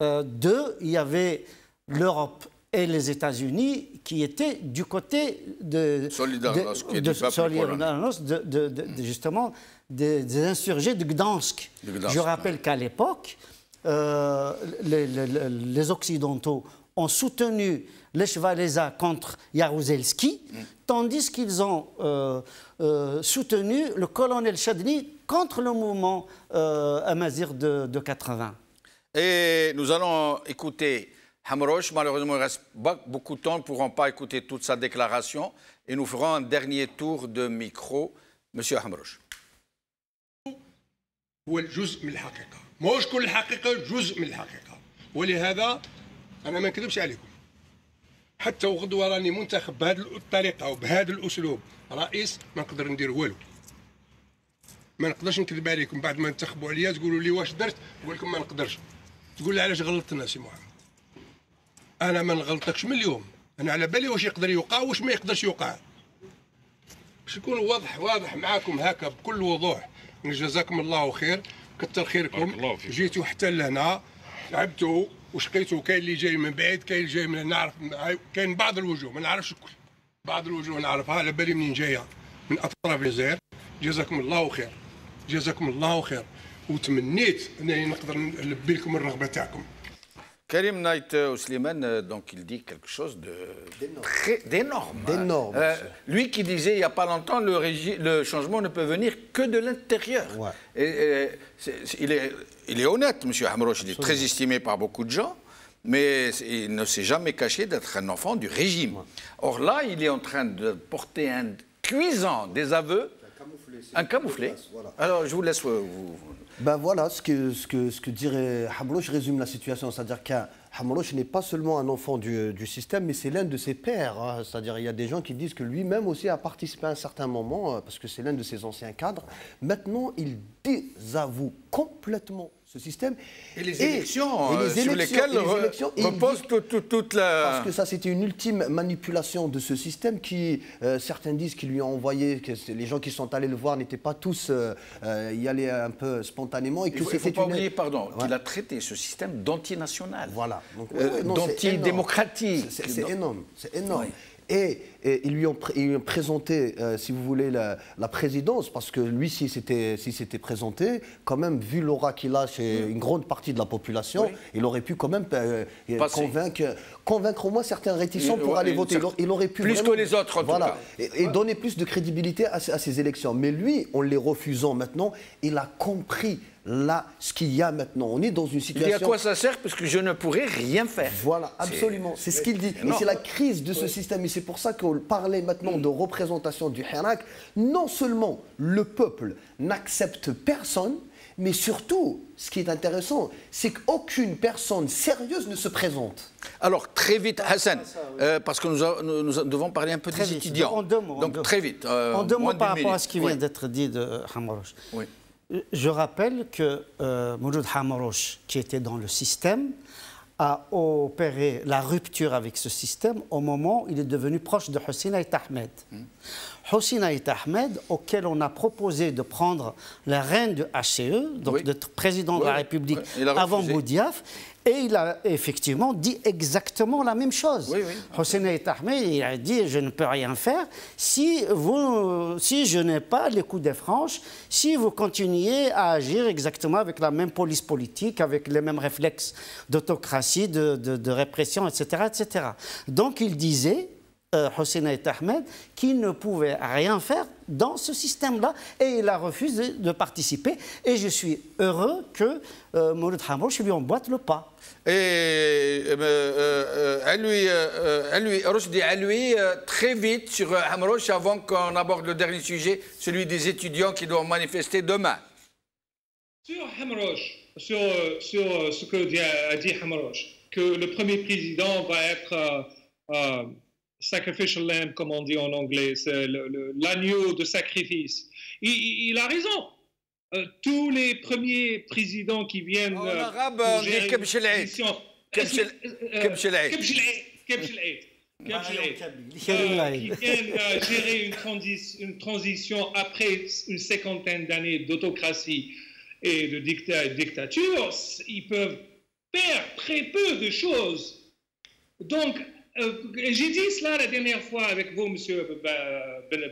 2, il y avait l'Europe et les États-Unis qui étaient du côté justement des insurgés de Gdansk. Je rappelle qu'à l'époque, les Occidentaux ont soutenu les Chevalesa contre Jaruzelski, tandis qu'ils ont soutenu le colonel Chadni contre le mouvement amazigh de 80. Et nous allons écouter Hamrouche. Malheureusement, il reste beaucoup de temps. Nous ne pourrons pas écouter toute sa déclaration. Et nous ferons un dernier tour de micro. Monsieur Hamrouche. هو الجزء من الحقيقة، ماهوش كل الحقيقة، جزء من الحقيقة، ولهذا أنا ما نكذبش عليكم. حتى وغدوة راني منتخب بهذه الطريقة وبهذا الأسلوب رئيس ما نقدر ندير والو. ما نقدرش نكذب عليكم بعد ما انتخبوا عليا تقولوا لي واش درت، نقول لكم ما نقدرش. تقول لي علاش غلطتنا سي محمد. أنا ما نغلطكش من اليوم، أنا على بالي واش يقدر يوقع واش ما يقدرش يوقع. باش نكون واضح معاكم هكا بكل وضوح. جزاكم الله خير، كتر خيركم، جيتوا حتى لهنا، لعبتوا وشقيتوا. كاين اللي جاي من بعيد، كاين اللي جاي من نعرف، كاين بعض الوجوه ما نعرفش الكل، بعض الوجوه نعرفها على بالي منين جايه من اطراف الجزائر. جزاكم الله خير، جزاكم الله خير، وتمنيت انني نقدر نلبي لكم الرغبه تاعكم. Karim Knight Ouslimane, donc il dit quelque chose d'énorme. Lui qui disait il n'y a pas longtemps, le changement ne peut venir que de l'intérieur. Ouais. Il est honnête, M. Hamrouche, il est très estimé par beaucoup de gens, mais il ne s'est jamais caché d'être un enfant du régime. Ouais. Or là, il est en train de porter un cuisant des aveux, un camouflé. Voilà. Alors je vous laisse vous Ben voilà, ce que dirait Hamrouche résume la situation. C'est-à-dire qu'Hamrouche n'est pas seulement un enfant du système, mais c'est l'un de ses pères. Hein. C'est-à-dire il y a des gens qui disent que lui-même aussi a participé à un certain moment, parce que c'est l'un de ses anciens cadres. Maintenant, il désavoue complètement ce système. Et les élections, sur lesquelles repose toute la... Parce que ça, c'était une ultime manipulation de ce système qui, certains disent qu'ils lui ont envoyé, que les gens qui sont allés le voir n'étaient pas tous y aller un peu spontanément. Et que il ne faut pas oublier, pardon, qu'il a traité ce système d'antinational, voilà. d'antidémocratique. C'est énorme, c'est énorme. Oui. Et ils lui ont présenté, si vous voulez, la présidence, parce que lui, s'il s'était présenté, quand même, vu l'aura qu'il a chez une grande partie de la population, il aurait pu quand même convaincre au moins certains réticents pour aller voter. Il aurait pu plus vraiment, que les autres, en tout cas. Et donner plus de crédibilité à ces élections. Mais lui, en les refusant maintenant, il a compris là ce qu'il y a maintenant. On est dans une situation... Il dit à quoi ça sert, parce que je ne pourrai rien faire. Voilà, absolument. C'est ce qu'il dit. Et c'est la crise de ce système. Et c'est pour ça qu'on parlait maintenant de représentation du Hirak. Non seulement le peuple n'accepte personne, mais surtout, ce qui est intéressant, c'est qu'aucune personne sérieuse ne se présente. Alors, très vite, Hassan, parce que nous devons parler un peu des étudiants. En deux mots. Donc, très vite. En deux mots par rapport à ce qui vient d'être dit de Hamrouche. Oui. Je rappelle que Mouloud Hamrouche, qui était dans le système, a opéré la rupture avec ce système au moment où il est devenu proche de Hossein Ait Ahmed. Hossein Ait Ahmed, auquel on a proposé de prendre la reine de HCE, donc d'être président de la République avant Boudiaf, et il a effectivement dit exactement la même chose. Hossein Ait Ahmed, il a dit « je ne peux rien faire si je n'ai pas les coups des franches, si vous continuez à agir exactement avec la même police politique, avec les mêmes réflexes d'autocratie, de répression, etc., etc. » Donc il disait, Hossein Ait Ahmed, qu'il ne pouvait rien faire dans ce système-là et il a refusé de participer. Et je suis heureux que Mouloud Hamrouche lui emboîte le pas. Et Rochdi, à lui, très vite sur Hamrouche, avant qu'on aborde le dernier sujet, celui des étudiants qui doivent manifester demain. Sur Hamrouche, sur ce que a dit Hamrouche, que le premier président va être sacrificial lamb, comme on dit en anglais, c'est l'agneau de sacrifice. Il a raison. Tous les premiers présidents qui viennent... En arabe, on dit Kebsh el-Eid. Qui viennent gérer une transition après une cinquantaine d'années d'autocratie et de dictature, ils peuvent faire très peu de choses. Donc, j'ai dit cela la dernière fois avec vous, monsieur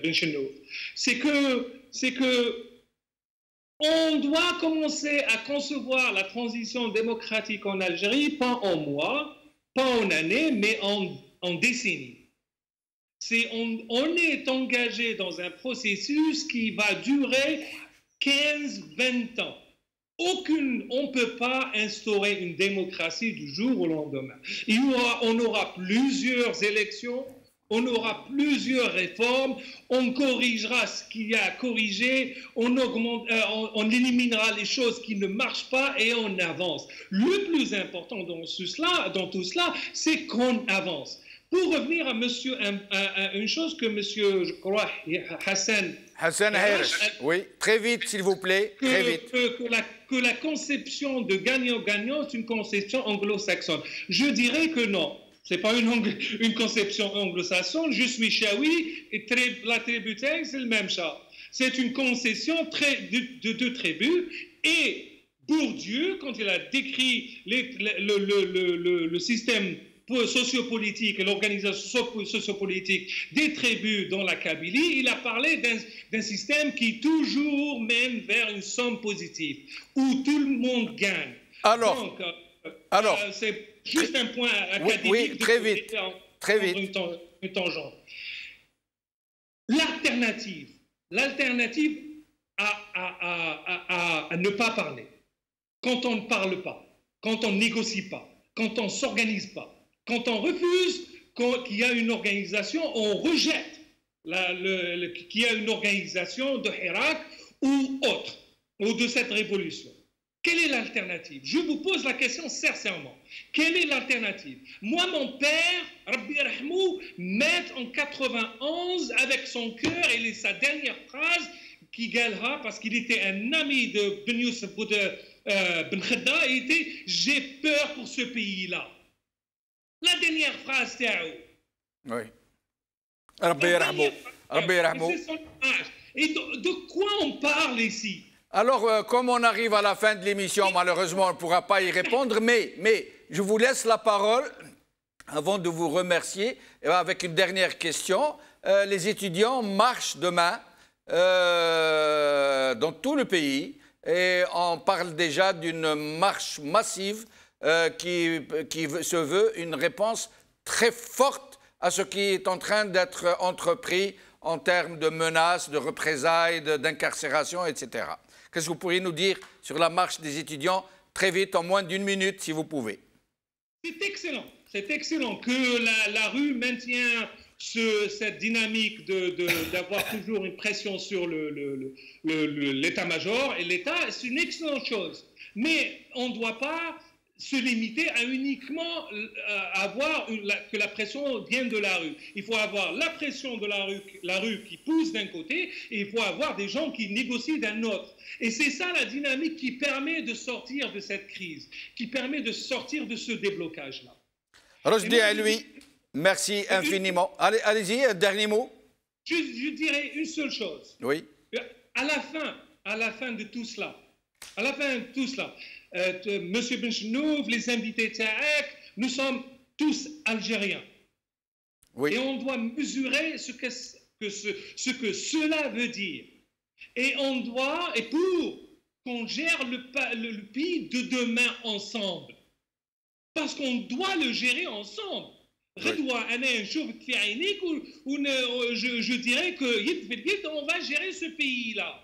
Benchenou, c'est que on doit commencer à concevoir la transition démocratique en Algérie, pas en mois, pas en années, mais en décennies. On est engagé dans un processus qui va durer 15-20 ans. On ne peut pas instaurer une démocratie du jour au lendemain. On aura plusieurs élections, on aura plusieurs réformes, on corrigera ce qu'il y a à corriger, on éliminera les choses qui ne marchent pas et on avance. Le plus important dans tout cela, c'est qu'on avance. Pour revenir à une chose que monsieur, je crois, Hassan Hayresh, oui, très vite, s'il vous plaît, très vite. Que la conception de gagnant-gagnant est une conception anglo-saxonne. Je dirais que non. Ce n'est pas une conception anglo-saxonne. Je suis chaoui et la tribu Teng, c'est le même chat. C'est une conception de deux tribus. Et Bourdieu, quand il a décrit le système sociopolitique et l'organisation sociopolitique des tribus dans la Kabylie, il a parlé d'un système qui toujours mène vers une somme positive, où tout le monde gagne. Alors, c'est juste un point académique. Oui, très vite. Très vite. Une tangente. L'alternative à ne pas parler, quand on ne parle pas, quand on ne négocie pas, quand on ne s'organise pas, quand on refuse qu'il y a une organisation, on rejette qu'il y a une organisation de Hirak ou autre, ou de cette révolution. Quelle est l'alternative? Je vous pose la question sincèrement. Quelle est l'alternative? Moi, mon père, Rabbi Rahmou, met en 91 avec son cœur, et sa dernière phrase qui galera, parce qu'il était un ami de Ben Youssef Ben Khedda, était « J'ai peur pour ce pays-là ». La dernière phrase, c'est oui. Rabbi Rahmou. Rabbi Rahmou. Et de quoi on parle ici? Alors, comme on arrive à la fin de l'émission, malheureusement, on ne pourra pas y répondre, mais je vous laisse la parole avant de vous remercier avec une dernière question. Les étudiants marchent demain dans tout le pays et on parle déjà d'une marche massive qui se veut une réponse très forte à ce qui est en train d'être entrepris en termes de menaces, de représailles, d'incarcération, etc. Qu'est-ce que vous pourriez nous dire sur la marche des étudiants, très vite, en moins d'une minute, si vous pouvez? C'est excellent que la rue maintient cette dynamique d'avoir toujours une pression sur l'état-major, et l'État, c'est une excellente chose. Mais on ne doit pas se limiter à uniquement avoir que la pression vienne de la rue. Il faut avoir la pression de la rue qui pousse d'un côté, et il faut avoir des gens qui négocient d'un autre. Et c'est ça la dynamique qui permet de sortir de cette crise, qui permet de sortir de ce déblocage-là. Rochdi Alioui, merci infiniment. Allez-y, un dernier mot. Je dirais une seule chose. Oui. À la fin de tout cela, Monsieur Benchenouf, les invités Taek, nous sommes tous Algériens. Oui. Et on doit mesurer ce que cela veut dire. Et pour qu'on gère le pays de demain ensemble. Parce qu'on doit le gérer ensemble. Je dirais que on va gérer ce pays-là.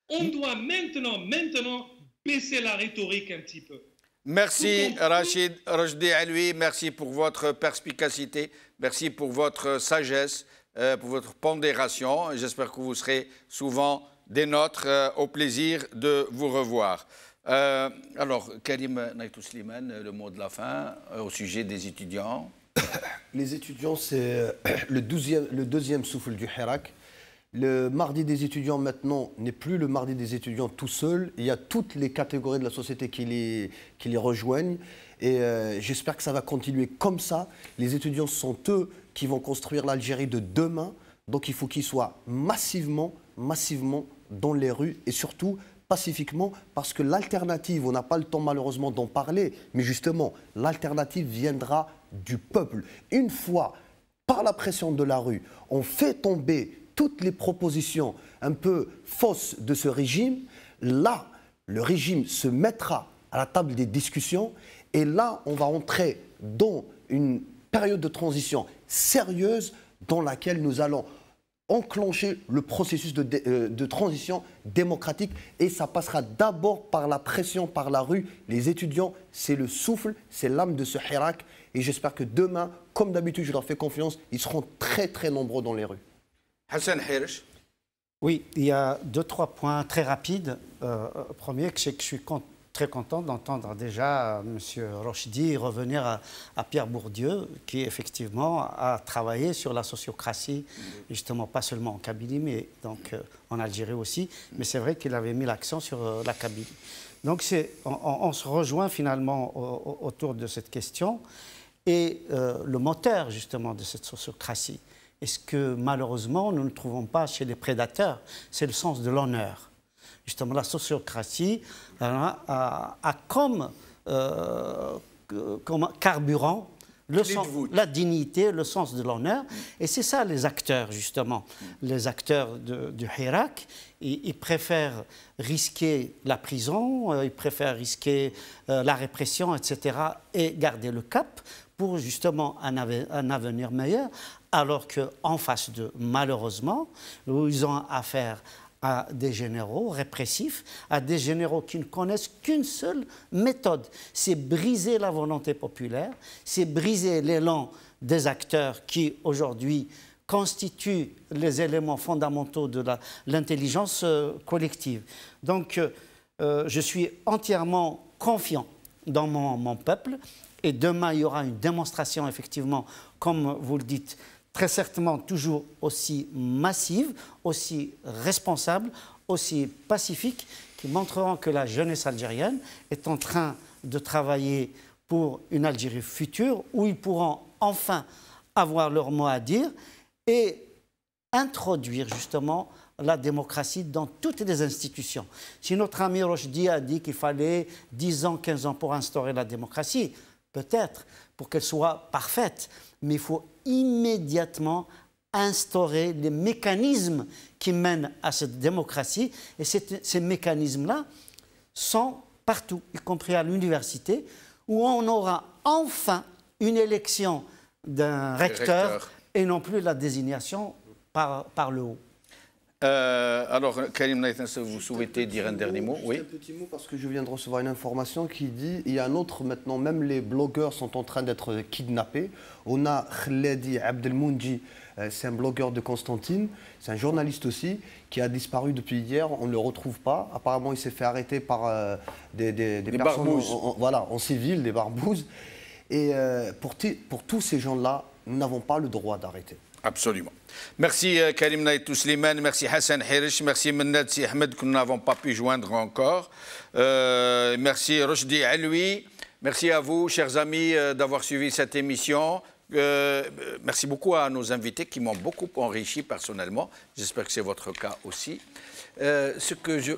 On doit maintenant baisser la rhétorique un petit peu. Merci Rachid Rochdi Alioui, merci pour votre perspicacité, merci pour votre sagesse, pour votre pondération. J'espère que vous serez souvent des nôtres, au plaisir de vous revoir. Alors, Karim Naïtou Slimane, le mot de la fin au sujet des étudiants. Les étudiants, c'est le deuxième souffle du Hirak. Le mardi des étudiants maintenant n'est plus le mardi des étudiants tout seul. Il y a toutes les catégories de la société qui les rejoignent. Et j'espère que ça va continuer comme ça. Les étudiants sont eux qui vont construire l'Algérie de demain. Donc il faut qu'ils soient massivement dans les rues et surtout pacifiquement, parce que l'alternative, on n'a pas le temps malheureusement d'en parler, mais justement, l'alternative viendra du peuple. Une fois, par la pression de la rue, on fait tomber toutes les propositions un peu fausses de ce régime, là, le régime se mettra à la table des discussions et là, on va entrer dans une période de transition sérieuse dans laquelle nous allons enclencher le processus de transition démocratique et ça passera d'abord par la pression, par la rue. Les étudiants, c'est le souffle, c'est l'âme de ce Hirak et j'espère que demain, comme d'habitude, je leur fais confiance, ils seront très nombreux dans les rues. Hassan Hirsch. Oui, il y a 2-3 points très rapides. Premier, c'est que je suis très content d'entendre déjà M. Rochdi revenir à Pierre Bourdieu, qui effectivement a travaillé sur la sociocratie, justement pas seulement en Kabylie, mais donc, en Algérie aussi. Mais c'est vrai qu'il avait mis l'accent sur la Kabylie. Donc on se rejoint finalement autour de cette question. Et le moteur justement de cette sociocratie, est-ce que malheureusement nous ne trouvons pas chez les prédateurs? C'est le sens de l'honneur. Justement, la sociocratie a comme carburant la dignité, le sens de l'honneur. Et c'est ça les acteurs, justement. Les acteurs du Hirak, ils préfèrent risquer la prison, ils préfèrent risquer la répression, etc. et garder le cap pour justement un avenir meilleur. Alors qu'en face d'eux, malheureusement, ils ont affaire à des généraux répressifs, à des généraux qui ne connaissent qu'une seule méthode. C'est briser la volonté populaire, c'est briser l'élan des acteurs qui, aujourd'hui, constituent les éléments fondamentaux de l'intelligence collective. Donc, je suis entièrement confiant dans mon peuple. Et demain, il y aura une démonstration, effectivement, comme vous le dites, très certainement toujours aussi massive, aussi responsable, aussi pacifique, qui montreront que la jeunesse algérienne est en train de travailler pour une Algérie future, où ils pourront enfin avoir leur mot à dire et introduire justement la démocratie dans toutes les institutions. Si notre ami Rochdi a dit qu'il fallait 10 ans, 15 ans pour instaurer la démocratie, peut-être, pour qu'elle soit parfaite, mais il faut immédiatement instaurer les mécanismes qui mènent à cette démocratie. Et ces mécanismes-là sont partout, y compris à l'université, où on aura enfin une élection d'un recteur et non plus la désignation par le haut. Alors, Karim Naïtens, vous souhaitez dire un dernier mot? Oui. Un petit mot parce que je viens de recevoir une information qui dit il y a un autre maintenant, même les blogueurs sont en train d'être kidnappés. On a Khaledi Abdelmoundji, c'est un blogueur de Constantine, c'est un journaliste aussi, qui a disparu depuis hier, on ne le retrouve pas. Apparemment, il s'est fait arrêter par des personnes en civil, des barbouzes. Et pour tous ces gens-là, nous n'avons pas le droit d'arrêter. Absolument. Merci Karim Naïtou Slimane, merci Hassan Hirish, merci Mennad Si Ahmed que nous n'avons pas pu joindre encore. Merci Rochdi Aloui, merci à vous, chers amis, d'avoir suivi cette émission. Merci beaucoup à nos invités qui m'ont beaucoup enrichi personnellement. J'espère que c'est votre cas aussi. Ce que je